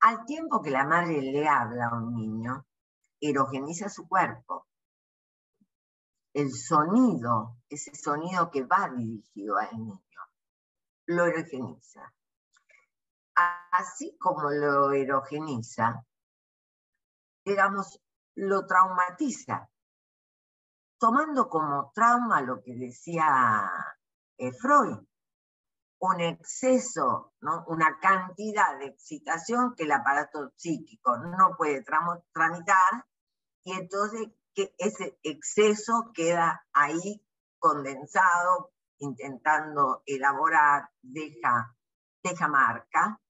Al tiempo que la madre le habla a un niño, erogeniza su cuerpo. El sonido, ese sonido que va dirigido al niño, lo erogeniza. Así como lo erogeniza, digamos, lo traumatiza, tomando como trauma lo que decía Freud, un exceso, ¿no? Una cantidad de excitación que el aparato psíquico no puede tramitar, y entonces que ese exceso queda ahí condensado, intentando elaborar, deja marca,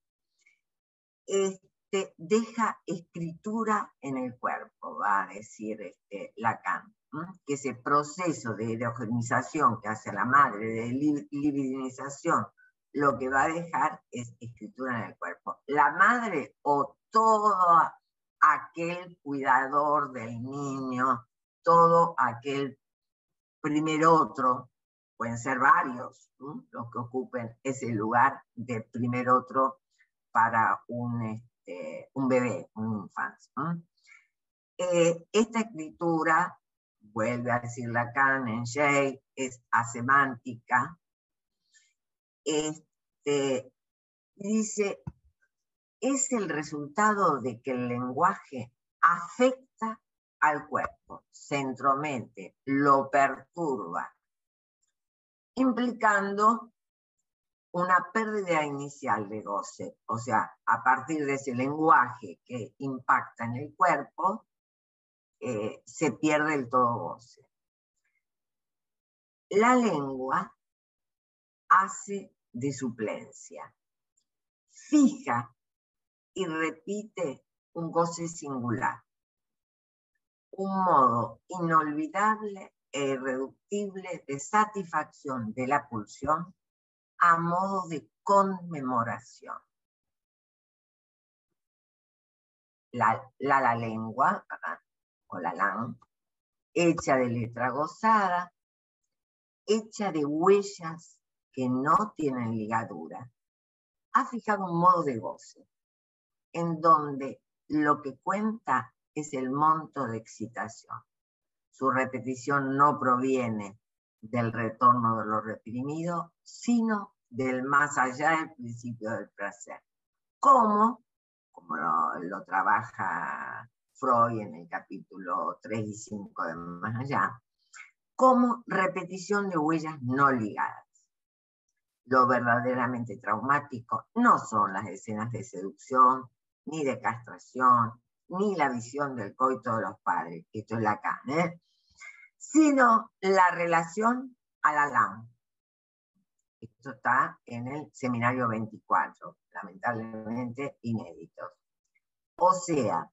deja escritura en el cuerpo, va a decir Lacan, que ese proceso de erogenización que hace la madre, de libidinización, lo que va a dejar es escritura en el cuerpo. La madre o todo aquel cuidador del niño, todo aquel primer otro, pueden ser varios, los que ocupen ese lugar de primer otro para un bebé, un infante. Esta escritura, vuelve a decir Lacan en Yale, es asemántica. Dice, es el resultado de que el lenguaje afecta al cuerpo, se entromete, lo perturba, implicando una pérdida inicial de goce. O sea, a partir de ese lenguaje que impacta en el cuerpo, se pierde el todo goce. La lengua hace de suplencia, fija y repite un goce singular, un modo inolvidable e irreductible de satisfacción de la pulsión a modo de conmemoración. La lengua, ¿verdad? O la lan, hecha de letra gozada, hecha de huellas que no tienen ligadura, ha fijado un modo de goce, en donde lo que cuenta es el monto de excitación. Su repetición no proviene del retorno de lo reprimido, sino del más allá del principio del placer. Como lo trabaja Freud en el capítulo 3 y 5 de Más allá, como repetición de huellas no ligadas. Lo verdaderamente traumático no son las escenas de seducción, ni de castración, ni la visión del coito de los padres, que esto es Lacan, sino la relación a la LAM. Esto está en el seminario 24, lamentablemente inéditos. O sea,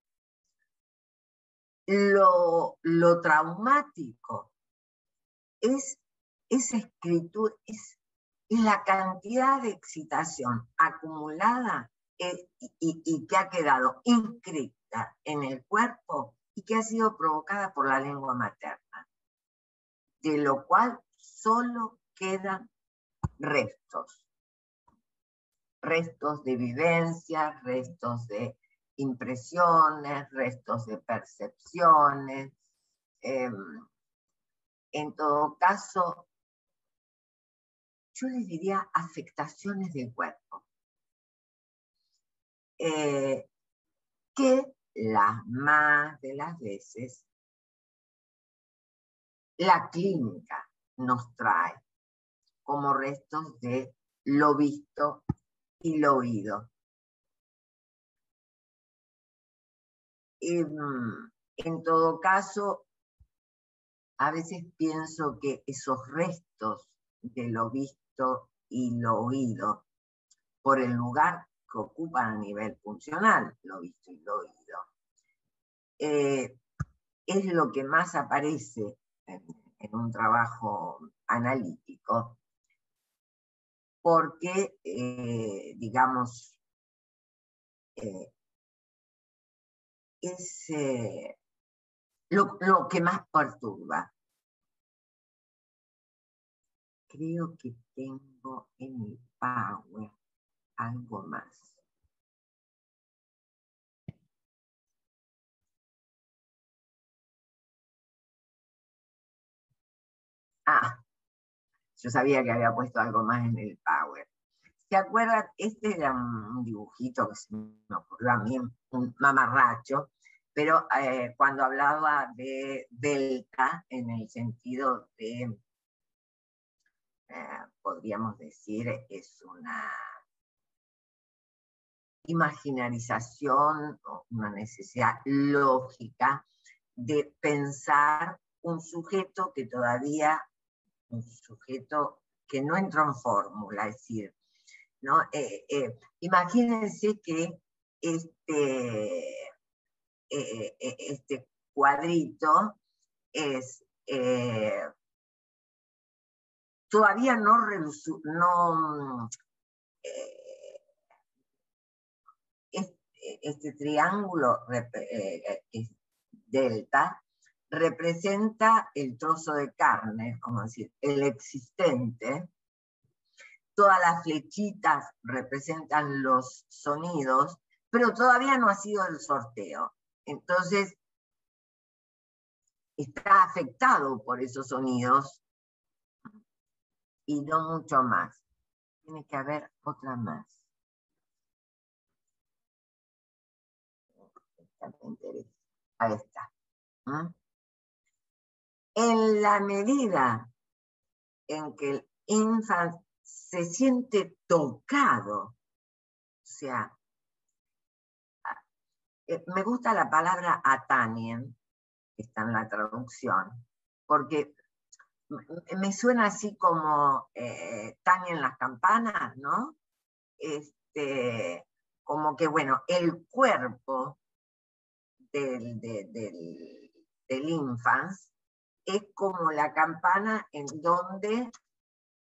lo traumático es esa escritura, es la cantidad de excitación acumulada y que ha quedado inscrita en el cuerpo y que ha sido provocada por la lengua materna, de lo cual solo quedan restos de vivencias, restos de impresiones, restos de percepciones, en todo caso, yo les diría afectaciones del cuerpo, que las más de las veces la clínica nos trae como restos de lo visto y lo oído. En todo caso, a veces pienso que esos restos de lo visto y lo oído por el lugar que ocupan a nivel funcional, lo visto y lo oído, es lo que más aparece en un trabajo analítico, porque, digamos, es lo que más perturba. Creo que tengo en mi Power algo más. Ah, yo sabía que había puesto algo más en el Power. ¿Se acuerdan? Este era un dibujito que se me ocurrió a mí, un mamarracho, pero cuando hablaba de delta, en el sentido de, podríamos decir, es una imaginarización, una necesidad lógica de pensar un sujeto que todavía, un sujeto que no entró en fórmula, es decir, ¿no? Imagínense que este cuadrito es todavía no este triángulo delta representa el trozo de carne, como decir, el existente. Todas las flechitas representan los sonidos, pero todavía no ha sido el sorteo. Entonces, está afectado por esos sonidos y no mucho más. Tiene que haber otra más. Ahí está. En la medida en que el infant se siente tocado, o sea, me gusta la palabra atanien, que está en la traducción, porque me suena así como tañen las campanas, ¿no? Como que, bueno, el cuerpo del infant es como la campana en donde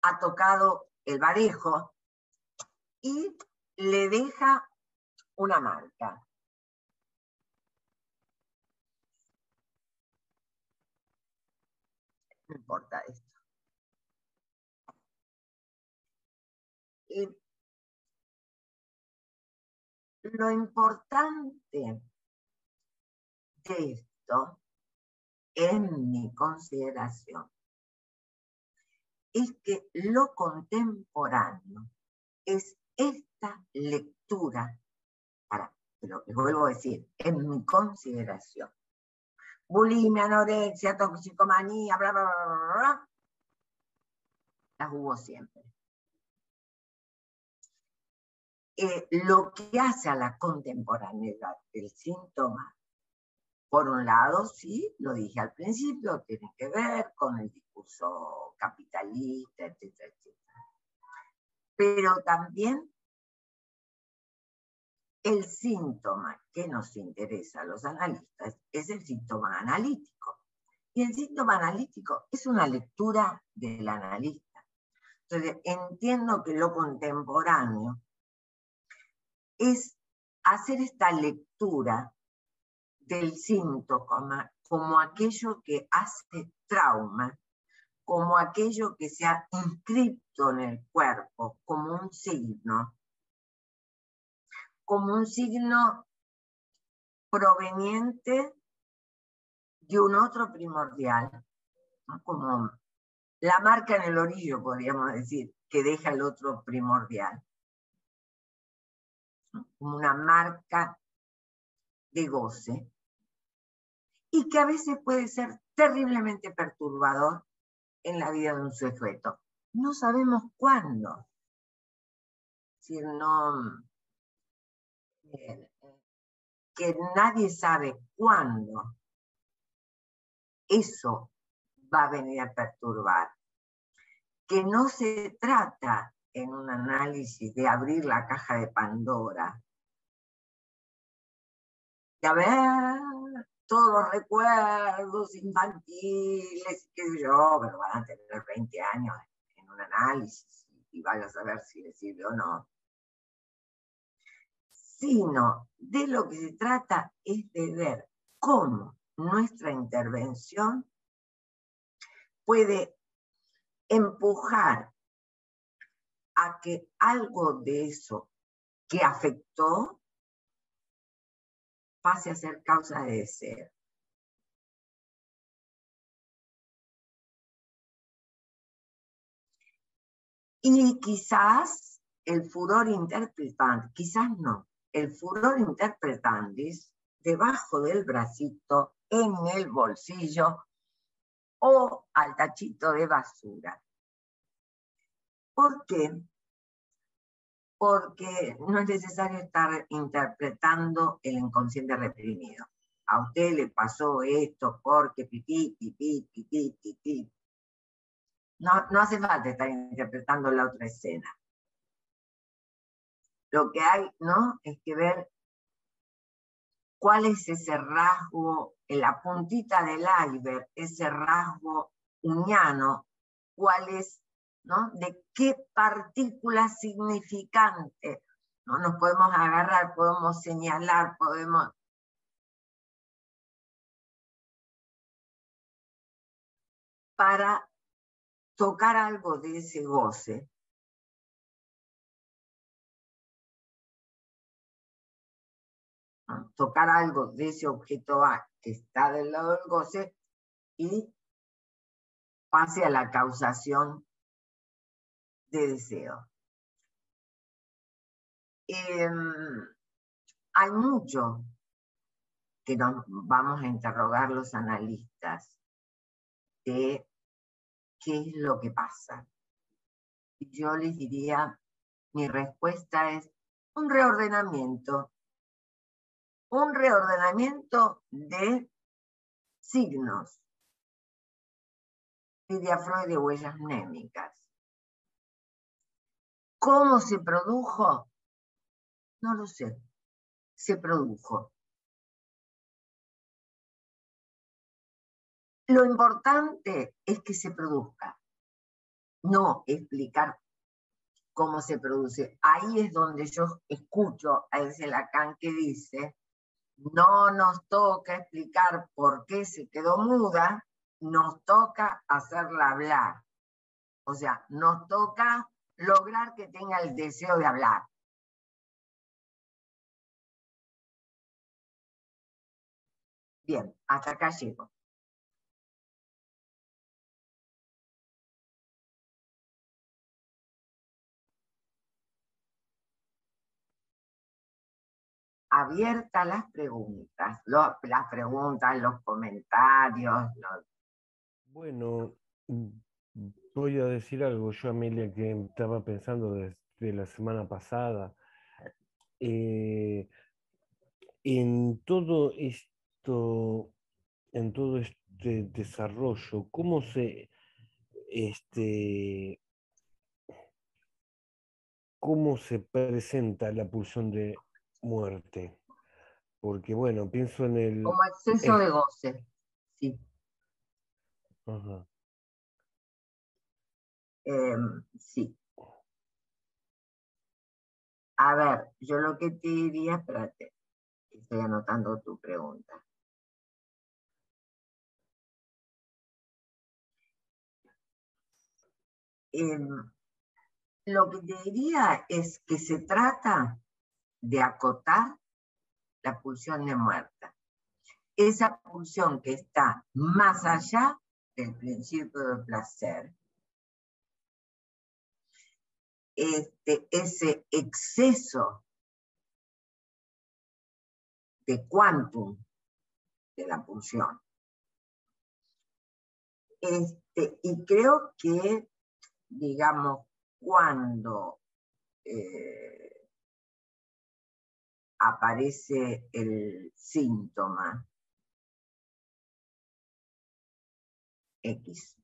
ha tocado el barejo y le deja una marca. No importa esto. Lo importante de esto, en mi consideración, es que lo contemporáneo es esta lectura, pero les vuelvo a decir, en mi consideración. Bulimia, anorexia, toxicomanía, bla, bla, bla, bla, bla, las hubo siempre. Lo que hace a la contemporaneidad del síntoma, por un lado, sí, lo dije al principio, tiene que ver con el discurso capitalista, etcétera, etcétera. Pero también el síntoma que nos interesa a los analistas es el síntoma analítico. Y el síntoma analítico es una lectura del analista. Entonces, entiendo que lo contemporáneo es hacer esta lectura del síntoma como aquello que hace trauma, como aquello que se ha inscrito en el cuerpo, como un signo proveniente de un otro primordial, ¿no? Como la marca en el orillo, podríamos decir, que deja el otro primordial, ¿no? Como una marca de goce, y que a veces puede ser terriblemente perturbador en la vida de un sujeto. No sabemos cuándo. Si no, que nadie sabe cuándo eso va a venir a perturbar. Que no se trata en un análisis de abrir la caja de Pandora. Y a ver, todos los recuerdos infantiles, qué sé yo, pero van a tener 20 años en un análisis y vaya a saber si les sirve o no. Sino de lo que se trata es de ver cómo nuestra intervención puede empujar a que algo de eso que afectó pase a ser causa de deseo. Y quizás el furor interpretandis, quizás no, el furor interpretandis debajo del bracito, en el bolsillo o al tachito de basura. ¿Por qué? Porque no es necesario estar interpretando el inconsciente reprimido. A usted le pasó esto porque pipí, pipí, pipí, pipí. No hace falta estar interpretando la otra escena. Lo que hay, ¿no?, es que ver cuál es ese rasgo en la puntita del iceberg, ese rasgo uniano, cuál es, ¿no?, de qué partícula significante, ¿no?, nos podemos agarrar, podemos señalar, podemos... para tocar algo de ese goce. ¿No? Tocar algo de ese objeto A que está del lado del goce y pase a la causación de deseo. Hay mucho que nos vamos a interrogar los analistas de qué es lo que pasa. Y yo les diría, mi respuesta es un reordenamiento de signos y de Freud de huellas mnémicas. ¿Cómo se produjo? No lo sé. Se produjo. Lo importante es que se produzca, no explicar cómo se produce. Ahí es donde yo escucho a ese Lacan que dice, no nos toca explicar por qué se quedó muda, nos toca hacerla hablar. O sea, nos toca lograr que tenga el deseo de hablar. Bien, hasta acá llego. Abiertas las preguntas, los comentarios. Bueno, voy a decir algo yo, Amelia, que estaba pensando desde la semana pasada. En todo esto, en todo este desarrollo, ¿cómo cómo se presenta la pulsión de muerte? Porque, bueno, pienso en Como exceso de goce, sí. Ajá. Sí. A ver, yo lo que te diría, espérate, estoy anotando tu pregunta. Lo que te diría es que se trata de acotar la pulsión de muerte. Esa pulsión que está más allá del principio del placer. Ese exceso de quantum de la pulsión. Y creo que, digamos, cuando aparece el síntoma X,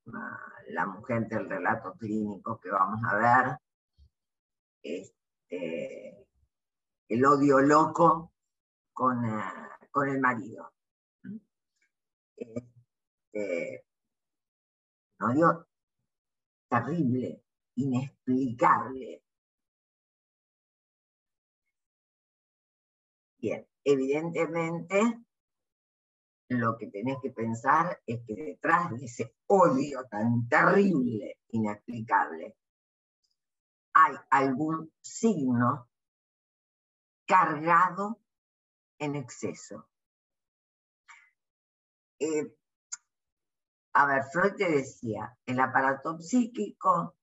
la mujer del relato clínico que vamos a ver, el odio loco con el marido. Un odio terrible, inexplicable. Bien, evidentemente lo que tenés que pensar es que detrás de ese odio tan terrible, inexplicable, hay algún signo cargado en exceso. A ver, Freud te decía, el aparato psíquico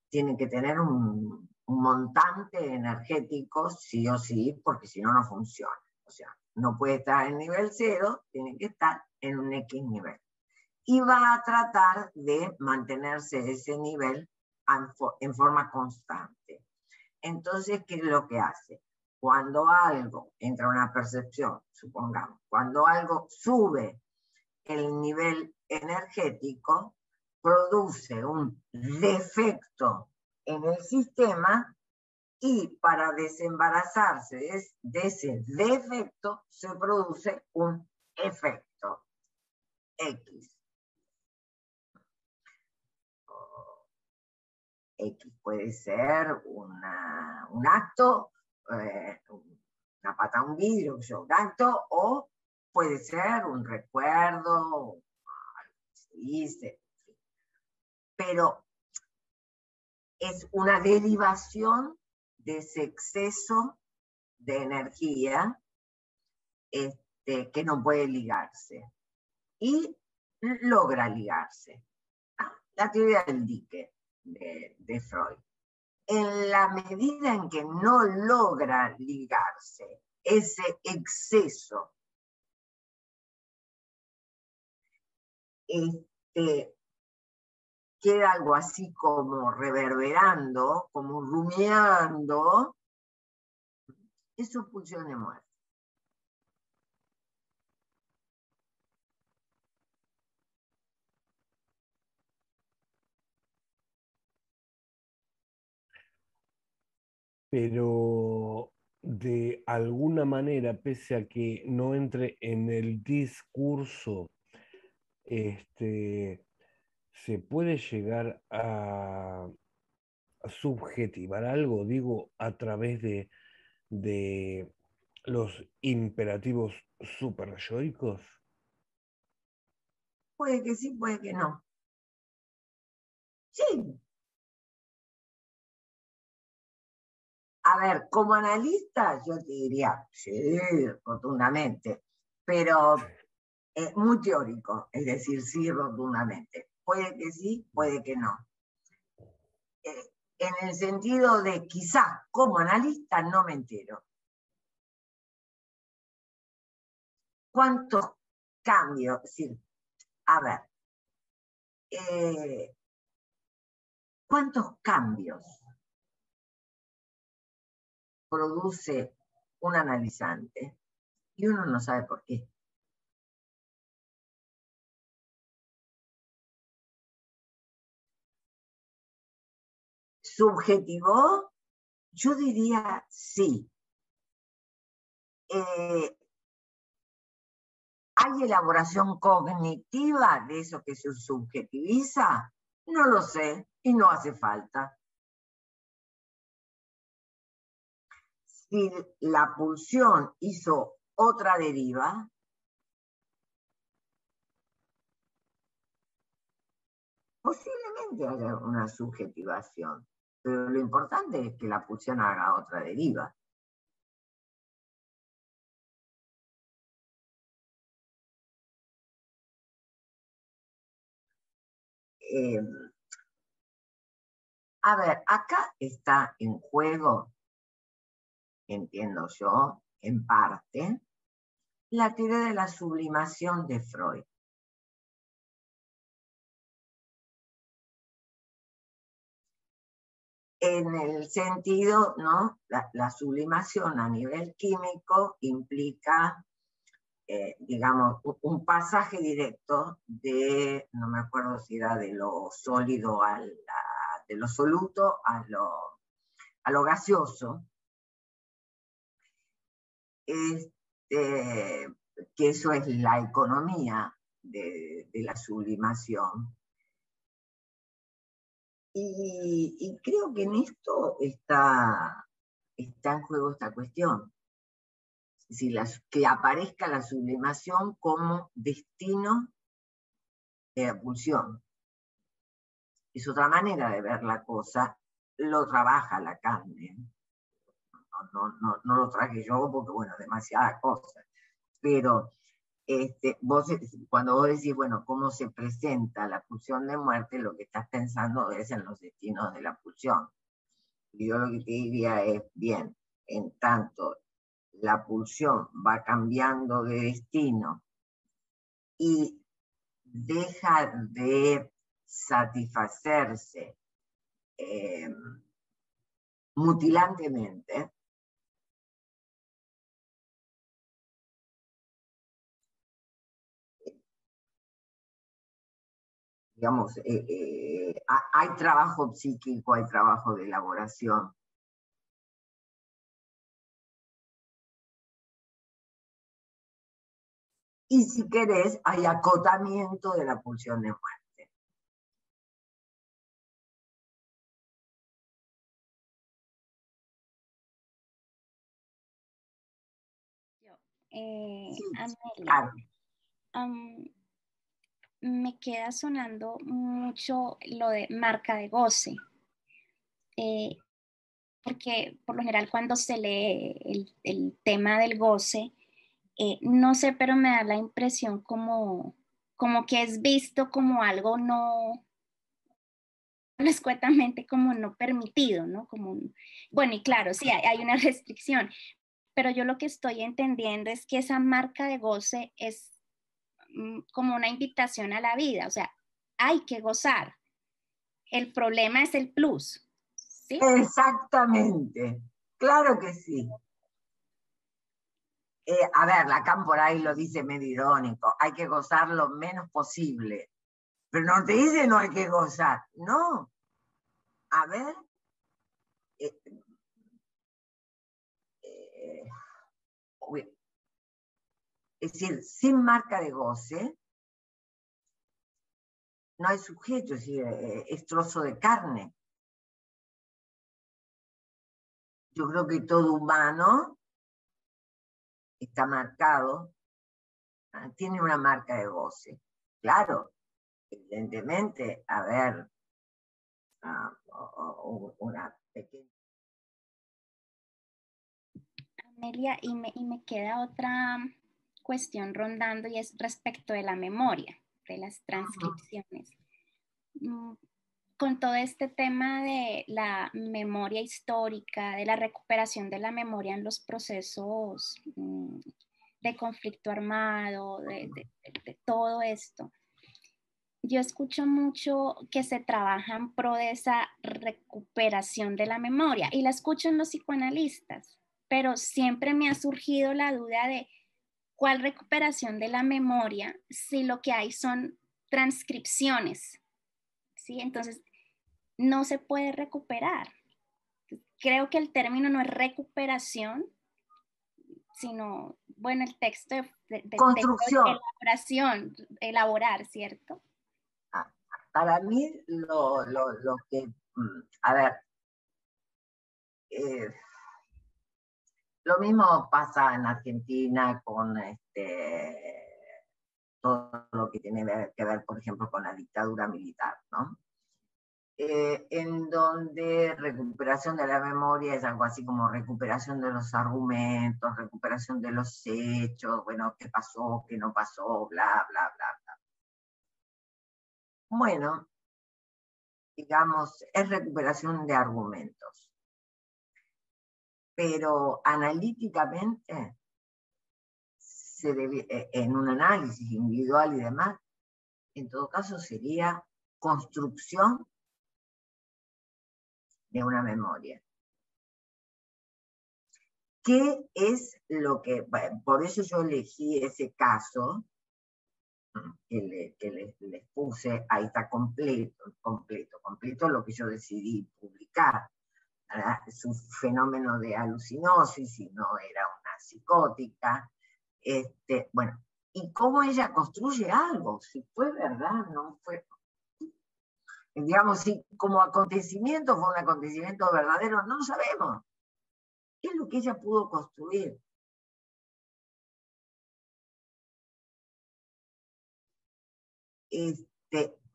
tiene que tener un montante energético, sí o sí, porque si no, no funciona. O sea, no puede estar en nivel 0, tiene que estar en un X nivel. Y va a tratar de mantenerse ese nivel en forma constante. Entonces, ¿qué es lo que hace? Cuando algo entra a una percepción, supongamos, cuando algo sube el nivel energético, produce un defecto en el sistema y para desembarazarse de ese defecto se produce un efecto X. X puede ser un acto, una pata a un vidrio, un acto, o puede ser un recuerdo, algo que se dice, pero es una derivación de ese exceso de energía que no puede ligarse. Y logra ligarse. La teoría del dique de Freud. En la medida en que no logra ligarse ese exceso, queda algo así como reverberando, como rumiando, es su pulsión de muerte. Pero de alguna manera, pese a que no entre en el discurso, se puede llegar a subjetivar algo, digo, a través de los imperativos superyoicos. Puede que sí, puede que no. Sí. A ver, como analista yo te diría, sí, rotundamente, pero es muy teórico, es decir, sí, rotundamente. Puede que sí, puede que no. En el sentido de quizás como analista no me entero. ¿Cuántos cambios? Es decir, a ver, ¿cuántos cambios produce un analizante? Y uno no sabe por qué. ¿Subjetivó? Yo diría sí. ¿Hay elaboración cognitiva de eso que se subjetiviza? No lo sé y no hace falta. Si la pulsión hizo otra deriva, posiblemente haya una subjetivación, pero lo importante es que la pulsión haga otra deriva. A ver, acá está en juego, entiendo yo, en parte, la teoría de la sublimación de Freud. En el sentido, ¿no? La sublimación a nivel químico implica, digamos, un pasaje directo de, no me acuerdo si era de lo sólido de lo soluto a a lo gaseoso, que eso es la economía de la sublimación. Y creo que en esto está en juego esta cuestión. Es decir, que aparezca la sublimación como destino de la pulsión. Es otra manera de ver la cosa, lo trabaja Lacan. No lo traje yo porque, bueno, demasiadas cosas. Pero cuando vos decís, bueno, cómo se presenta la pulsión de muerte, lo que estás pensando es en los destinos de la pulsión. Y yo lo que te diría es, bien, en tanto la pulsión va cambiando de destino y deja de satisfacerse mutilantemente, digamos, hay trabajo psíquico, hay trabajo de elaboración. Y si querés, hay acotamiento de la pulsión de muerte. Sí, Amelia, claro. Me queda sonando mucho lo de marca de goce, porque por lo general cuando se lee el tema del goce, no sé, pero me da la impresión como que es visto como algo no escuetamente como no permitido, ¿no? Bueno, y claro, sí, hay una restricción, pero yo lo que estoy entendiendo es que esa marca de goce es como una invitación a la vida, o sea, hay que gozar. El problema es el plus, ¿sí? Exactamente, claro que sí. A ver, Lacan por ahí lo dice medio irónico, hay que gozar lo menos posible, pero no te dice no hay que gozar, no. A ver, es decir, sin marca de goce, no hay sujeto, es decir, es trozo de carne. Yo creo que todo humano está marcado, tiene una marca de goce. Claro, evidentemente, a ver, una pequeña... Amelia, y me queda otra cuestión rondando y es respecto de la memoria, de las transcripciones. Con todo este tema de la memoria histórica, de la recuperación de la memoria en los procesos de conflicto armado, de todo esto, yo escucho mucho que se trabaja en pro de esa recuperación de la memoria y la escucho en los psicoanalistas, pero siempre me ha surgido la duda de cuál recuperación de la memoria si lo que hay son transcripciones, ¿sí? Entonces, no se puede recuperar. Creo que el término no es recuperación, sino, bueno, el texto de construcción. Elaboración, elaborar, ¿cierto? Para mí, lo que, a ver, lo mismo pasa en Argentina con todo lo que tiene que ver, por ejemplo, con la dictadura militar, ¿no? En donde recuperación de la memoria es algo así como recuperación de los argumentos, recuperación de los hechos, bueno, qué pasó, qué no pasó, bla, bla, bla, bla. Bueno, digamos, es recuperación de argumentos. Pero analíticamente, en un análisis individual y demás, en todo caso sería construcción de una memoria. ¿Qué es lo que, por eso yo elegí ese caso que les puse, ahí está completo lo que yo decidí publicar, su fenómeno de alucinosis y no era una psicótica. Bueno, y cómo ella construye algo, si fue verdad, no fue, digamos, si como acontecimiento fue un acontecimiento verdadero, no lo sabemos. ¿Qué es lo que ella pudo construir?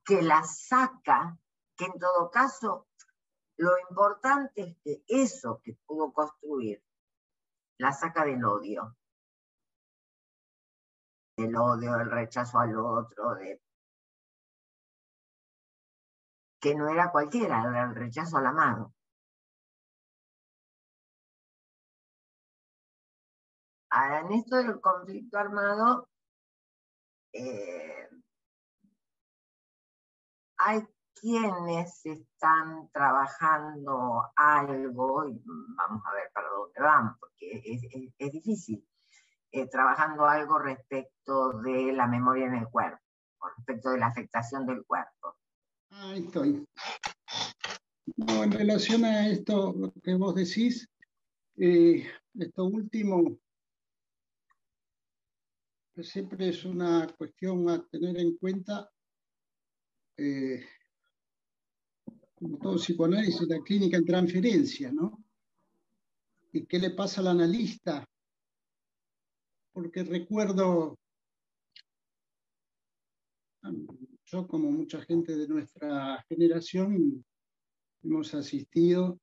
Que la saca, que en todo caso, lo importante es que eso que pudo construir, la saca del odio, del rechazo al otro, que no era cualquiera, era el rechazo al amado. Ahora, en esto del conflicto armado, hay quienes están trabajando algo, y vamos a ver para dónde van, porque es difícil, trabajando algo respecto de la memoria en el cuerpo, respecto de la afectación del cuerpo. Ahí estoy. No, en relación a esto que vos decís, esto último, pues siempre es una cuestión a tener en cuenta, como todo psicoanálisis, la clínica en transferencia, ¿no? ¿Y qué le pasa al analista? Porque recuerdo, yo como mucha gente de nuestra generación, hemos asistido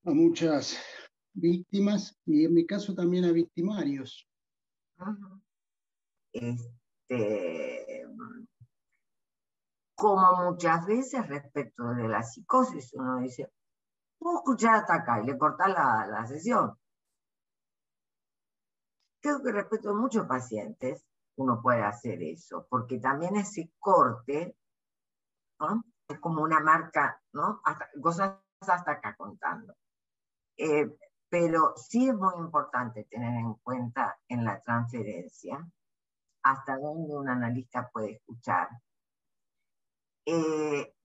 a muchas víctimas y en mi caso también a victimarios. Como muchas veces respecto de la psicosis, uno dice, puedo escuchar hasta acá y le cortar la sesión. Creo que respecto a muchos pacientes uno puede hacer eso, porque también ese corte, ¿no?, es como una marca, ¿no? Cosas hasta acá contando. Pero sí es muy importante tener en cuenta en la transferencia hasta dónde un analista puede escuchar.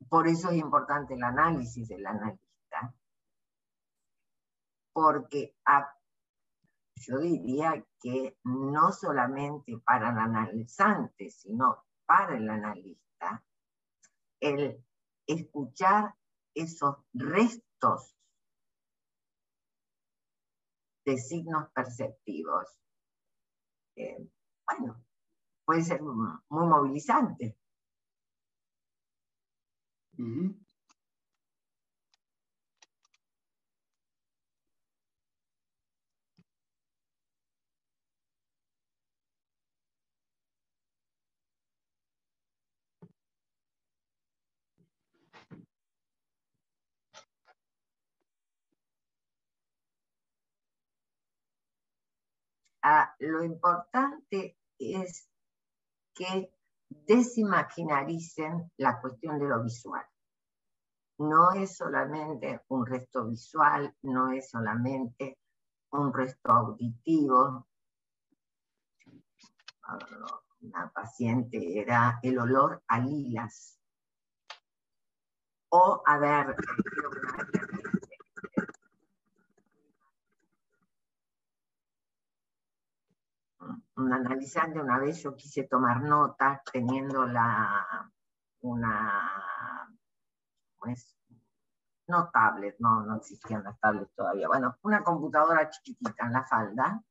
Por eso es importante el análisis del analista, porque yo diría que no solamente para el analizante, sino para el analista, el escuchar esos restos de signos perceptivos, bueno, puede ser muy movilizante. Uh-huh. Lo importante es que desimaginaricen la cuestión de lo visual. No es solamente un resto visual, no es solamente un resto auditivo. Una paciente era el olor a lilas. O, a ver, un analizante, una vez yo quise tomar nota teniendo pues, no tablet, no existían las tablets todavía, bueno, una computadora chiquitita en la falda,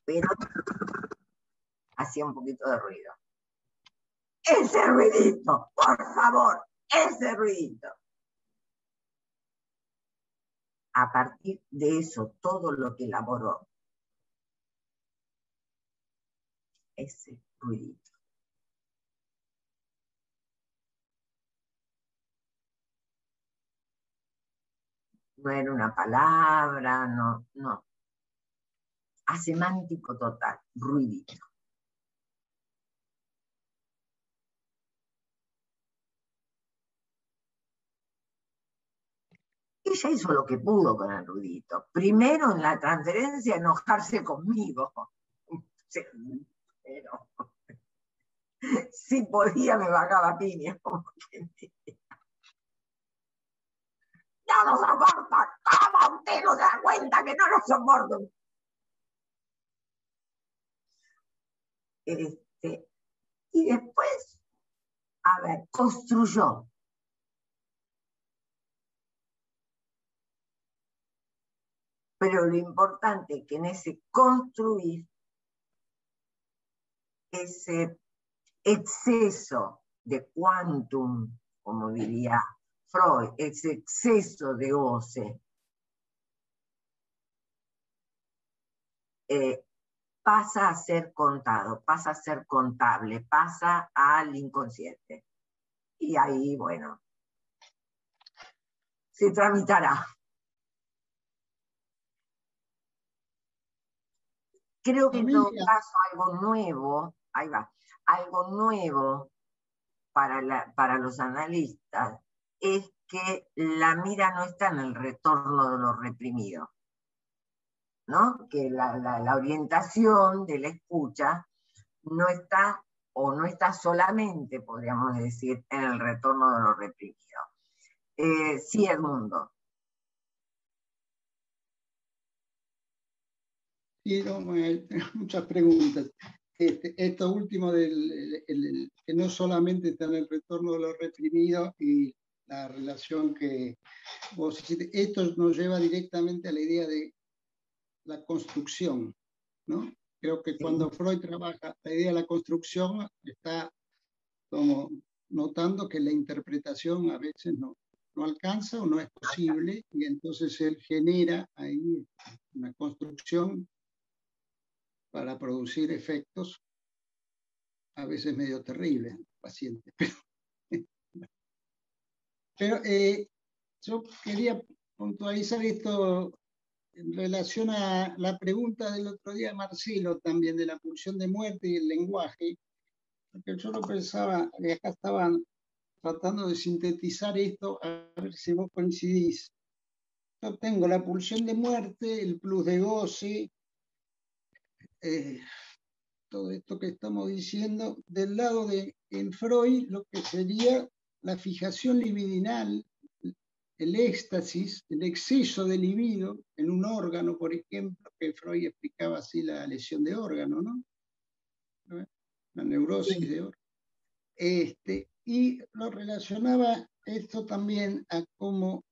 pero hacía un poquito de ruido. ¡Ese ruidito! ¡Por favor! ¡Ese ruidito! A partir de eso, todo lo que elaboró, ese ruidito. No era una palabra, no. Asemántico total, ruidito. Ella hizo lo que pudo con el ruidito. Primero en la transferencia enojarse conmigo. Sí, pero si podía me bajaba piña. no lo soporto. ¿Cómo usted no se da cuenta que no lo soporto? Y después, a ver, construyó. Pero lo importante es que en ese construir, ese exceso de quantum, como diría Freud, ese exceso de goce, pasa a ser contado, pasa a ser contable, pasa al inconsciente. Y ahí, bueno, se tramitará. Creo que en todo caso algo nuevo, ahí va, algo nuevo para los analistas es que la mira no está en el retorno de lo reprimido, ¿no? Que la orientación de la escucha no está, o no está solamente, podríamos decir, en el retorno de lo reprimido. Sí, Edmundo. Sí, no, muchas preguntas. Esto último que no solamente está en el retorno de lo reprimido y la relación que vos hiciste, esto nos lleva directamente a la idea de la construcción, ¿no? Creo que cuando Freud trabaja la idea de la construcción, está como notando que la interpretación a veces no alcanza o no es posible, y entonces él genera ahí una construcción para producir efectos a veces medio terribles en el paciente. Pero yo quería puntualizar esto en relación a la pregunta del otro día de Marcelo también, de la pulsión de muerte y el lenguaje, porque yo lo pensaba, y acá estaban tratando de sintetizar esto, a ver si vos coincidís. Yo tengo la pulsión de muerte, el plus de goce, todo esto que estamos diciendo, del lado de en Freud, lo que sería la fijación libidinal, el éxtasis, el exceso de libido en un órgano, por ejemplo, que Freud explicaba así la lesión de órgano, ¿no? La neurosis de órgano. Y lo relacionaba esto también a cómo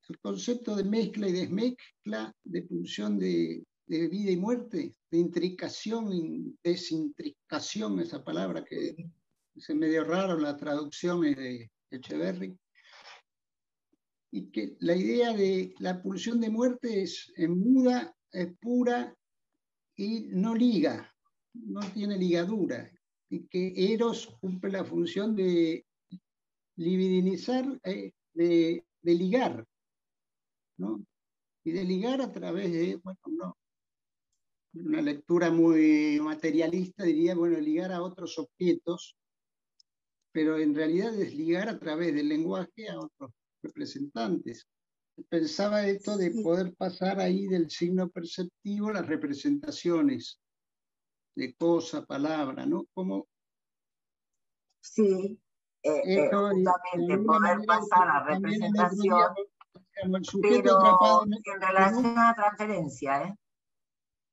el concepto de mezcla y desmezcla, de pulsión de vida y muerte, de intricación, desintricación, esa palabra que es medio raro en las traducciones de Echeverry, y que la idea de la pulsión de muerte es muda, es pura y no liga, no tiene ligadura, y que Eros cumple la función de libidinizar, de ligar, ¿no? Y de ligar a través de, bueno, no, una lectura muy materialista diría, bueno, ligar a otros objetos, pero en realidad es ligar a través del lenguaje a otros representantes. Pensaba esto de poder pasar ahí del signo perceptivo las representaciones de cosa, palabra, ¿no? Como sí, justamente poder pasar a representación, el sujeto pero atrapado en relación a transferencia, ¿eh?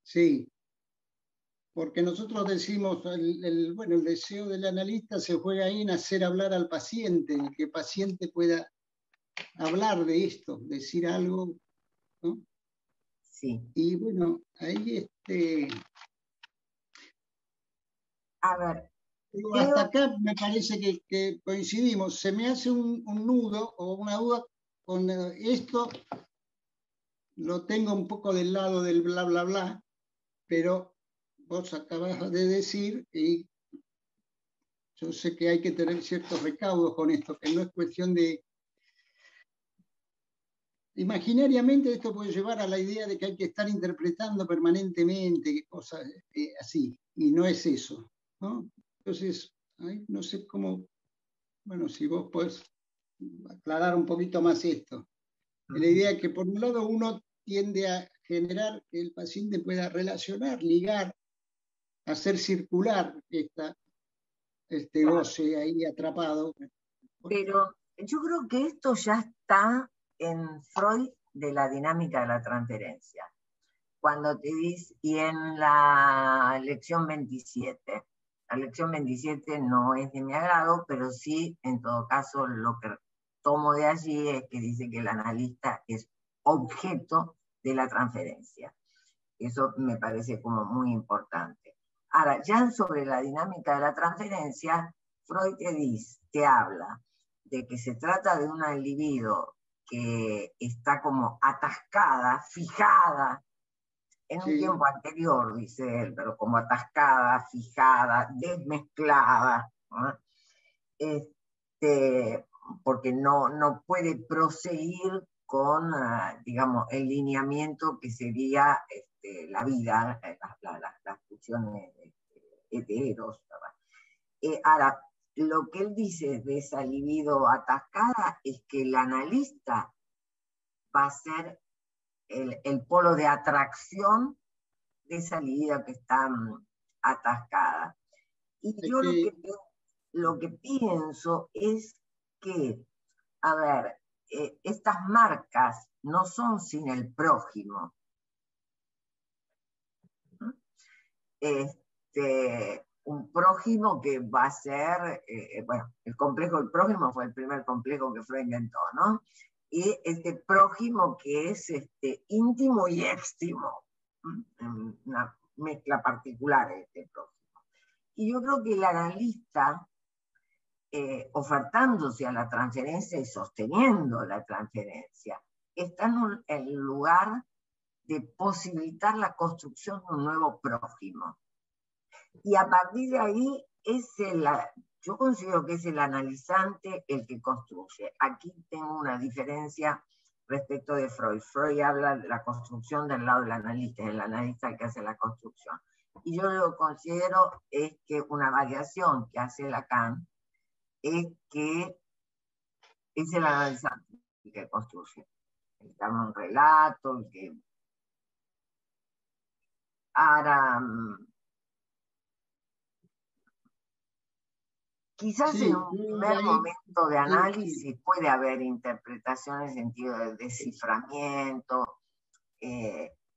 Sí, porque nosotros decimos, bueno, el deseo del analista se juega ahí en hacer hablar al paciente, en que el paciente pueda hablar de esto, decir algo, ¿no? Sí. Y bueno, ahí a ver, hasta acá me parece que coincidimos. Se me hace un nudo o una duda con esto, lo tengo un poco del lado del bla, bla, bla, pero vos acabas de decir, y yo sé que hay que tener ciertos recaudos con esto, que no es cuestión de... Imaginariamente esto puede llevar a la idea de que hay que estar interpretando permanentemente cosas así, y no es eso, ¿no? Entonces, no sé cómo, bueno, si vos podés aclarar un poquito más esto. La idea es que por un lado uno tiende a generar que el paciente pueda relacionar, ligar, hacer circular este goce ahí atrapado. Pero yo creo que esto ya está en Freud de la dinámica de la transferencia. Cuando te dice, y en la lección 27. La lección 27 no es de mi agrado, pero sí, en todo caso, lo que tomo de allí es que dice que el analista es objeto de la transferencia. Eso me parece como muy importante. Ahora, ya sobre la dinámica de la transferencia, Freud te habla de que se trata de una libido que está como atascada, fijada, en un tiempo anterior, dice él, pero como atascada, fijada, desmezclada, ¿no? Porque no puede proseguir con, digamos, el lineamiento que sería la vida, las funciones heteros. Ahora, lo que él dice de esa libido atascada es que el analista va a ser el polo de atracción de esa libido que está atascada. Y yo lo que pienso es que, a ver, estas marcas no son sin el prójimo. Un prójimo que va a ser, bueno, el complejo del prójimo fue el primer complejo que Freud inventó, ¿no? Y este prójimo que es íntimo y éxtimo, una mezcla particular de este prójimo. Y yo creo que el analista, ofertándose a la transferencia y sosteniendo la transferencia, está en el lugar de posibilitar la construcción de un nuevo prójimo. Y a partir de ahí, yo considero que es el analizante el que construye. Aquí tengo una diferencia respecto de Freud. Freud habla de la construcción del lado del analista, es el analista el que hace la construcción. Y yo lo considero es que una variación que hace Lacan es que es el analizante el que construye. El que arma un relato, el que... Ahora, quizás en un primer momento de análisis puede haber interpretaciones en sentido de desciframiento,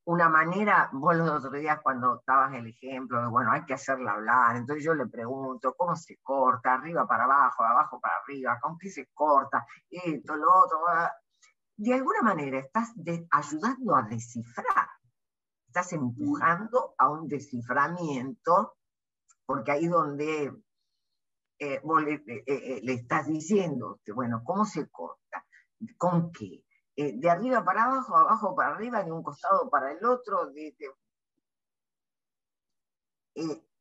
una manera, vos los otros días cuando estabas el ejemplo de, bueno, hay que hacerla hablar, entonces yo le pregunto, ¿cómo se corta? ¿Arriba para abajo, abajo para arriba? ¿Con qué se corta? Esto, lo otro. De alguna manera estás ayudando a descifrar, estás empujando a un desciframiento, porque ahí donde vos le estás diciendo, bueno, ¿cómo se corta? ¿Con qué? De arriba para abajo, abajo para arriba, de un costado para el otro,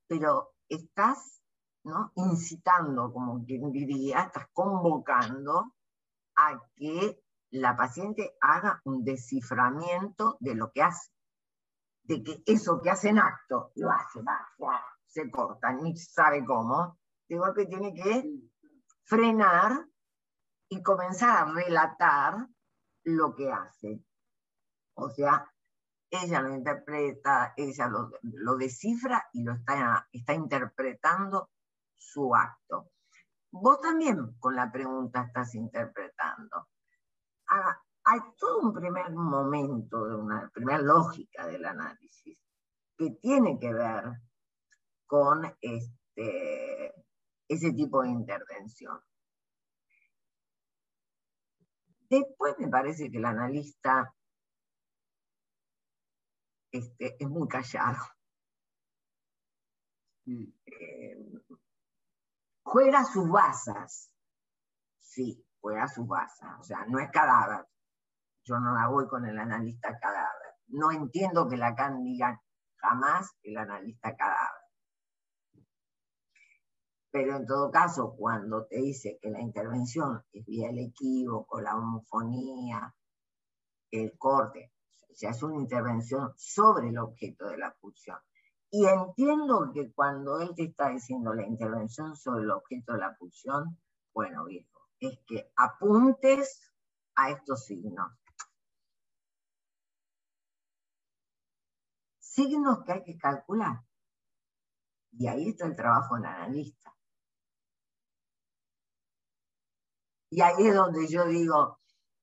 pero estás, ¿no?, incitando, como quien diría, estás convocando a que la paciente haga un desciframiento de lo que hace, de que eso que hace en acto, lo hace, se corta, ni sabe cómo, de golpe tiene que frenar y comenzar a relatar lo que hace. O sea, ella lo interpreta, ella lo descifra y lo está interpretando su acto. Vos también con la pregunta estás interpretando. Hay todo un primer momento, una primera lógica del análisis que tiene que ver con ese tipo de intervención. Después me parece que el analista es muy callado. Juega sus bazas. Sí, juega sus bazas. O sea, no es cadáver. Yo no la voy con el analista cadáver. No entiendo que Lacan diga jamás el analista cadáver. Pero en todo caso, cuando te dice que la intervención es vía el equívoco, la homofonía, el corte, o sea, es una intervención sobre el objeto de la pulsión. Y entiendo que cuando él te está diciendo la intervención sobre el objeto de la pulsión, bueno, viejo, es que apuntes a estos signos. Signos que hay que calcular. Y ahí está el trabajo del analista. Y ahí es donde yo digo,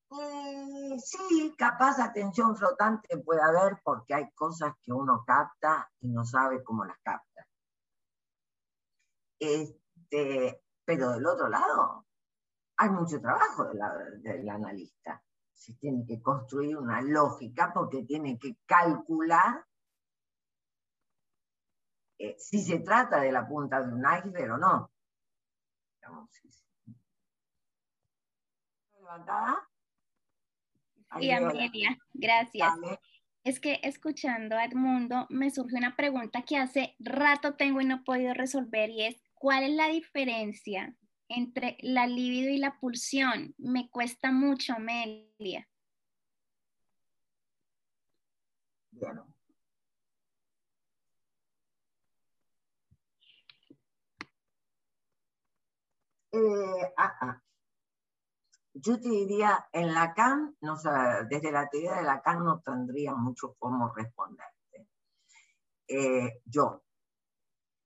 Sí, capaz atención flotante puede haber porque hay cosas que uno capta y no sabe cómo las capta. Pero del otro lado, hay mucho trabajo del analista. Se tiene que construir una lógica porque tiene que calcular si se trata de la punta de un iceberg o no. ¿Levantada? Sí, Amelia, gracias. Dale. Es que escuchando a Edmundo me surge una pregunta que hace rato tengo y no he podido resolver y es, ¿cuál es la diferencia entre la libido y la pulsión? Me cuesta mucho, Amelia. Bien. Yo te diría, en Lacan, no sé, desde la teoría de Lacan no tendría mucho cómo responderte. Yo,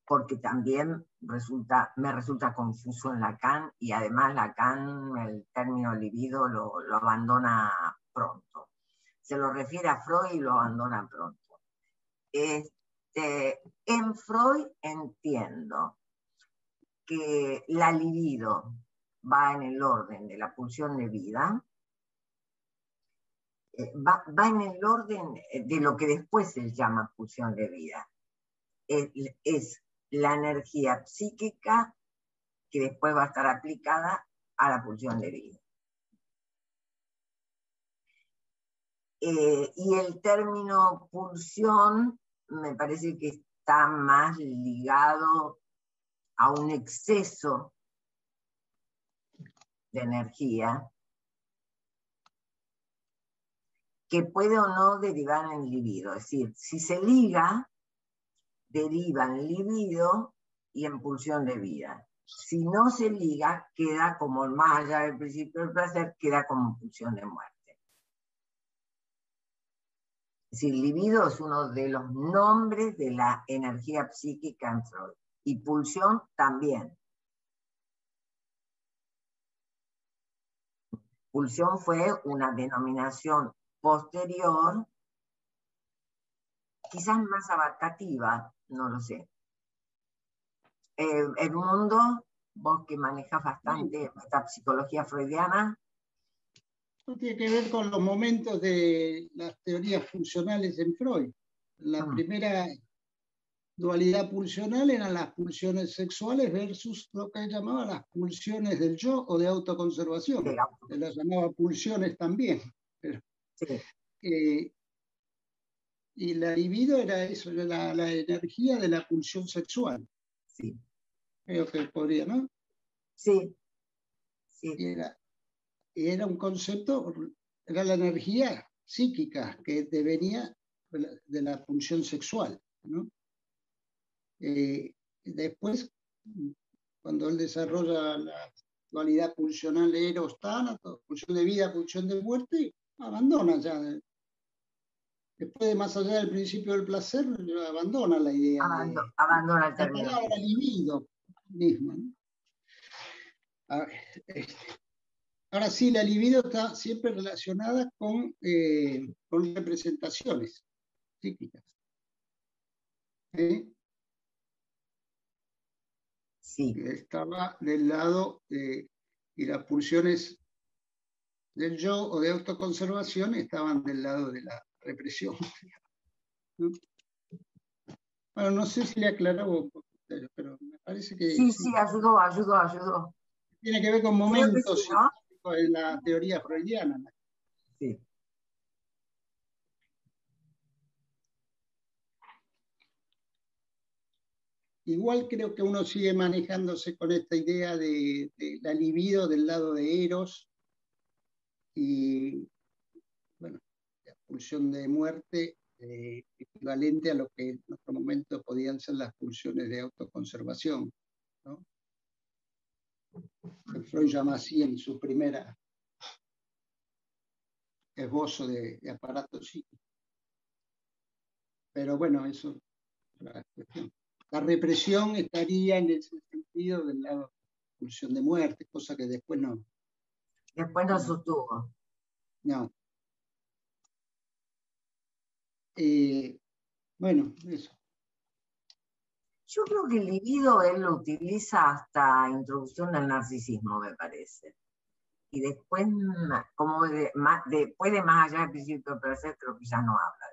porque también me resulta confuso en Lacan, y además Lacan el término libido lo abandona pronto. Se lo refiere a Freud y lo abandona pronto. En Freud entiendo que la libido va en el orden de la pulsión de vida, va en el orden de lo que después se llama pulsión de vida. Es la energía psíquica que después va a estar aplicada a la pulsión de vida. Y el término pulsión me parece que está más ligado a un exceso de energía que puede o no derivar en libido. Es decir, si se liga, deriva en libido y en pulsión de vida. Si no se liga, queda como, más allá del principio del placer, queda como pulsión de muerte. Es decir, libido es uno de los nombres de la energía psíquica en Freud. Y pulsión también. Pulsión fue una denominación posterior, quizás más abarcativa, no lo sé. Edmundo, vos que manejas bastante esta psicología freudiana. Esto tiene que ver con los momentos de las teorías funcionales en Freud. La primera dualidad pulsional eran las pulsiones sexuales versus lo que él llamaba las pulsiones del yo o de autoconservación. Él las llamaba pulsiones también. Pero, sí. Y la libido era eso, era la energía de la pulsión sexual. Sí. Creo que podría, ¿no? Sí. Sí. Y era un concepto, era la energía psíquica que devenía de la pulsión sexual, ¿no? Después, cuando él desarrolla la dualidad pulsional eros-tánatos, pulsión de vida, pulsión de muerte, abandona ya. Después de más allá del principio del placer, abandona la idea abandona el término. La palabra libido misma, ¿no? Ahora sí, la libido está siempre relacionada con representaciones psíquicas. Sí. Estaba del lado y las pulsiones del yo o de autoconservación estaban del lado de la represión. ¿No? Bueno, no sé si le aclaró, pero me parece que... Sí, ayudó. Tiene que ver con momentos sí, ¿no? En la teoría freudiana. Sí. Igual creo que uno sigue manejándose con esta idea de la libido del lado de Eros y, bueno, la pulsión de muerte equivalente a lo que en otro momento podían ser las pulsiones de autoconservación, ¿no? Freud llama así en su primera esbozo de aparato psíquico. Pero bueno, eso es la cuestión. La represión estaría en ese sentido del lado de la pulsión de muerte, cosa que después no. Después no sostuvo. No. Bueno, eso. Yo creo que el libido él lo utiliza hasta introducción al narcisismo, me parece. Y después, como después de más allá del principio del placer, creo que ya no habla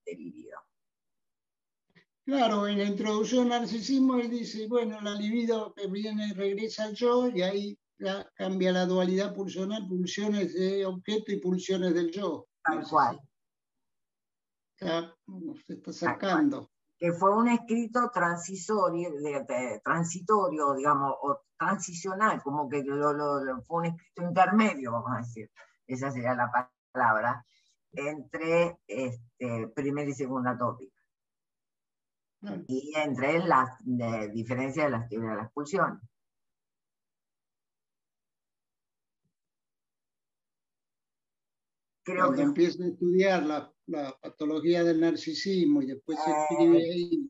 de libido. Claro, en la introducción al narcisismo él dice, bueno, la libido que viene regresa al yo y ahí cambia la dualidad pulsional, pulsiones de objeto y pulsiones del yo. Tal cual. Ya se está sacando. Que fue un escrito transitorio, digamos, o transicional, como que fue un escrito intermedio, vamos a decir, esa sería la palabra, entre primera y segunda tópica. Y entre las diferencias de las teorías de la expulsión. Cuando empieza a estudiar la patología del narcisismo y después se escribe ahí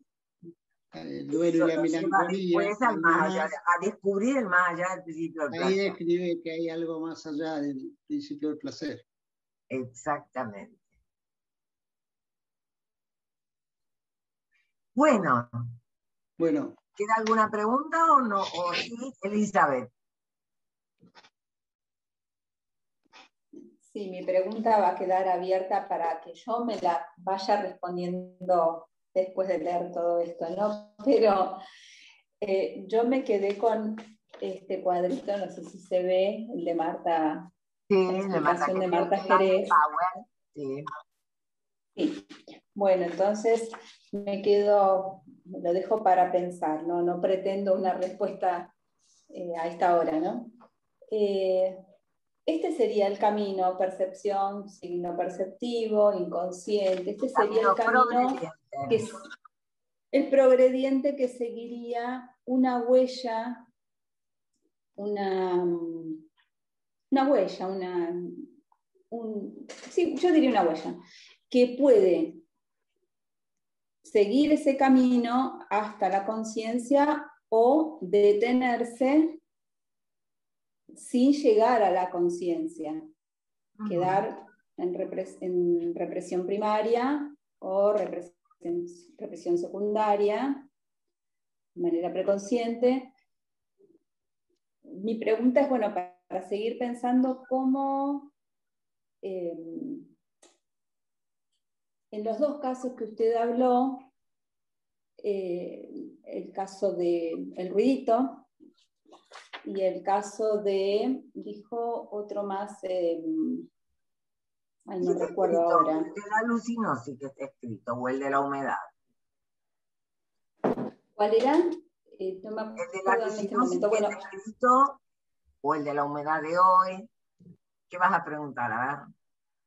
el duelo y la melancolía. Después a descubrir el más allá del principio del placer. Ahí describe que hay algo más allá del principio del placer. Exactamente. Bueno. ¿Queda alguna pregunta o no? ¿O sí, Elizabeth? Sí, mi pregunta va a quedar abierta para que yo me la vaya respondiendo después de leer todo esto, ¿no? Pero yo me quedé con este cuadrito, no sé si se ve, el de Marta, sí, la explicación de Marta Jerez. Sí. Sí. Bueno, entonces me quedo, lo dejo para pensar, ¿no? No pretendo una respuesta a esta hora, ¿no? Este sería el camino, percepción, signo perceptivo, inconsciente. Este sería el camino, el progrediente que seguiría una huella, sí, yo diría una huella, que puede seguir ese camino hasta la conciencia o detenerse sin llegar a la conciencia, quedar en represión primaria o represión secundaria, de manera preconsciente. Mi pregunta es, bueno, para seguir pensando cómo, en los dos casos que usted habló, el caso del ruidito, y el caso de, dijo otro más, no recuerdo ahora. El de la alucinosis que está escrito, o el de la humedad. ¿Cuál era? No me el de la acuerdo en este momento. Bueno, está escrito, o el de la humedad de hoy. ¿Qué vas a preguntar? A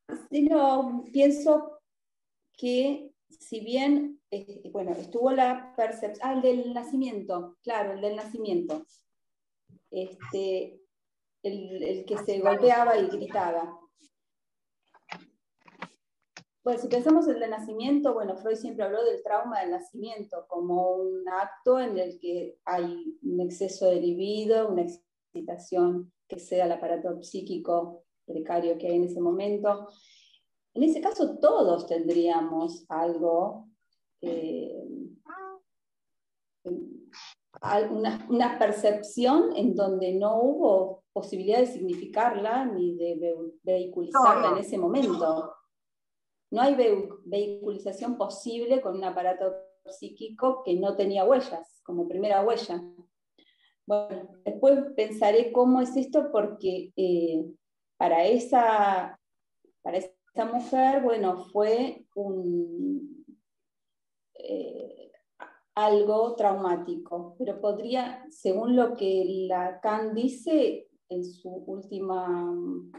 ver. Sí, no, pienso que si bien, bueno, estuvo la percepción, el del nacimiento, claro, el del nacimiento. El que se golpeaba y gritaba. Pues si pensamos en el nacimiento, bueno, Freud siempre habló del trauma del nacimiento como un acto en el que hay un exceso de libido, una excitación que sea el aparato psíquico precario que hay en ese momento. En ese caso todos tendríamos algo, una percepción en donde no hubo posibilidad de significarla ni de vehiculizarla en ese momento. No hay vehiculización posible con un aparato psíquico que no tenía huellas, como primera huella. Bueno, después pensaré cómo es esto, porque para esa mujer, bueno, fue algo traumático, pero podría, según lo que Lacan dice en sus últimos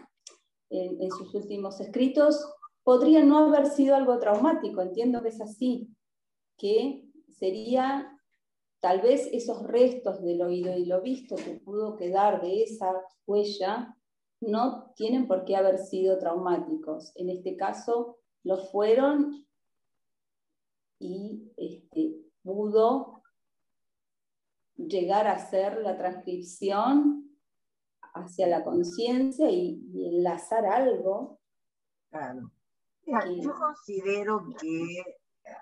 escritos, podría no haber sido algo traumático. Entiendo que es así, que sería tal vez esos restos del oído y lo visto que pudo quedar de esa huella no tienen por qué haber sido traumáticos. En este caso lo fueron y pudo llegar a ser la transcripción hacia la conciencia y enlazar algo. Claro. Mira, yo considero que,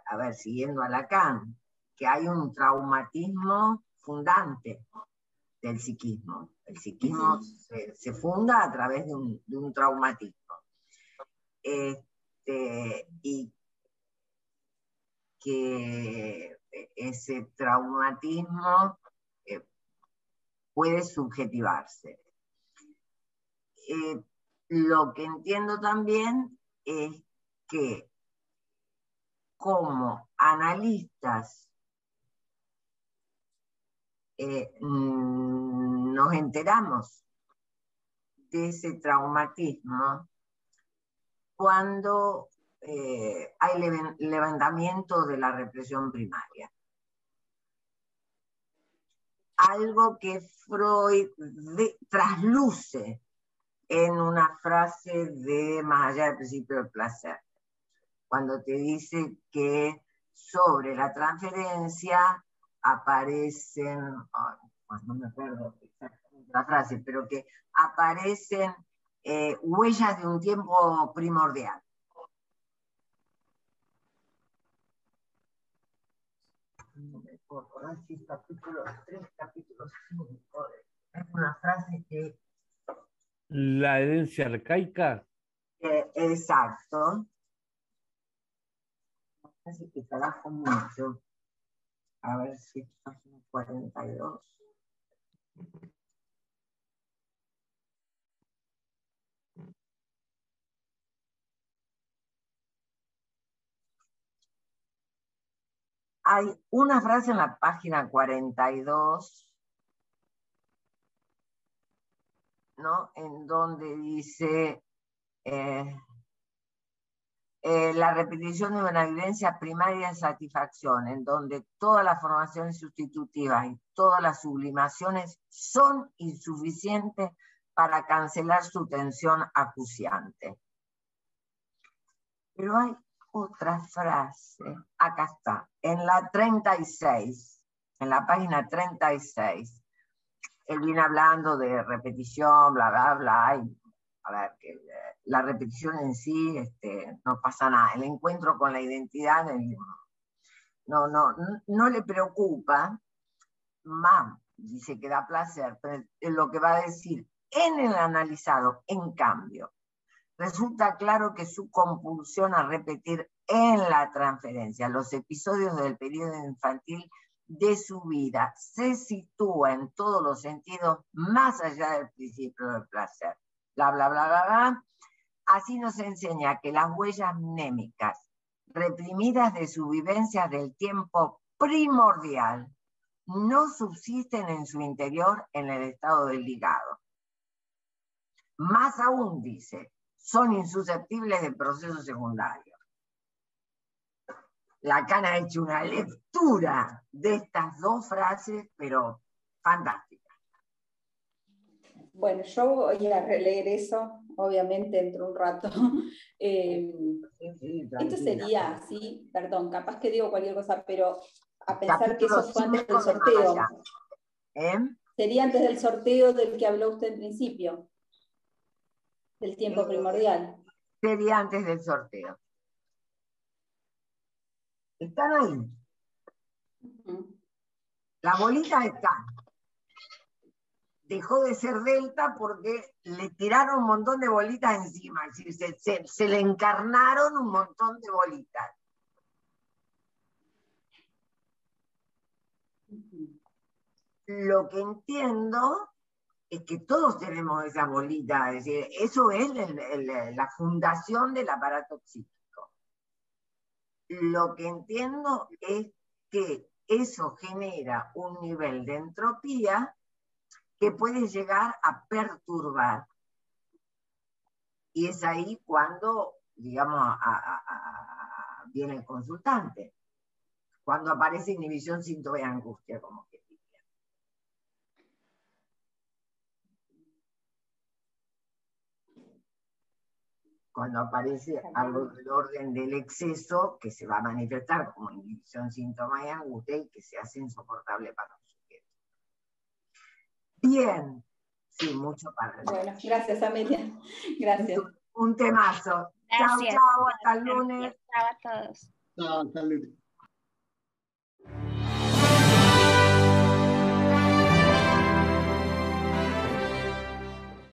a ver, siguiendo a Lacan, que hay un traumatismo fundante del psiquismo. El psiquismo se funda a través de un traumatismo. Y que ese traumatismo puede subjetivarse. Lo que entiendo también es que como analistas nos enteramos de ese traumatismo cuando hay levantamiento de la represión primaria. Algo que Freud trasluce en una frase de Más allá del principio del placer, cuando te dice que sobre la transferencia aparecen, no me acuerdo exactamente la frase, pero que aparecen huellas de un tiempo primordial. No me acuerdo si capítulo 3, capítulo 5, es una frase que... La herencia arcaica. Exacto. Así que trabajo mucho. A ver si página 42. Hay una frase en la página 42, ¿no? En donde dice la repetición de una evidencia primaria de satisfacción, en donde todas las formaciones sustitutivas y todas las sublimaciones son insuficientes para cancelar su tensión acuciante. Pero hay otra frase, acá está, en la 36, en la página 36, él viene hablando de repetición, bla, bla, bla, y a ver, que la repetición en sí no pasa nada, el encuentro con la identidad no le preocupa, más dice que da placer, pero lo que va a decir en el analizado, en cambio, resulta claro que su compulsión a repetir en la transferencia los episodios del periodo infantil de su vida se sitúa en todos los sentidos más allá del principio del placer. Bla, bla, bla, bla, bla. Así nos enseña que las huellas mnémicas reprimidas de su vivencia del tiempo primordial no subsisten en su interior en el estado del ligado. Más aún, dice, son insusceptibles de procesos secundarios. Lacan ha hecho una lectura de estas dos frases, pero fantástica. Bueno, yo voy a releer eso, obviamente, dentro de un rato. Esto sería así, perdón, capaz que digo cualquier cosa, pero a pensar capítulo que eso fue antes del sorteo. Sería antes del sorteo del que habló usted en principio, del tiempo primordial. Sería antes del sorteo. ¿Están ahí? La bolita está. Dejó de ser delta porque le tiraron un montón de bolitas encima, es decir, se le encarnaron un montón de bolitas. Lo que entiendo es que todos tenemos esa bolita, es decir, eso es la fundación del aparato psíquico. Lo que entiendo es que eso genera un nivel de entropía que puede llegar a perturbar. Y es ahí cuando, digamos, viene el consultante, cuando aparece inhibición, síntoma y angustia, como que diría. Cuando aparece algo del orden del exceso, que se va a manifestar como inhibición, síntoma y angustia, y que se hace insoportable para un sujeto. Bien, Sí, mucho para leer. Bueno, gracias Amelia. Gracias. Un temazo. Gracias. Chao, hasta el lunes. Chao a todos. Hasta luego.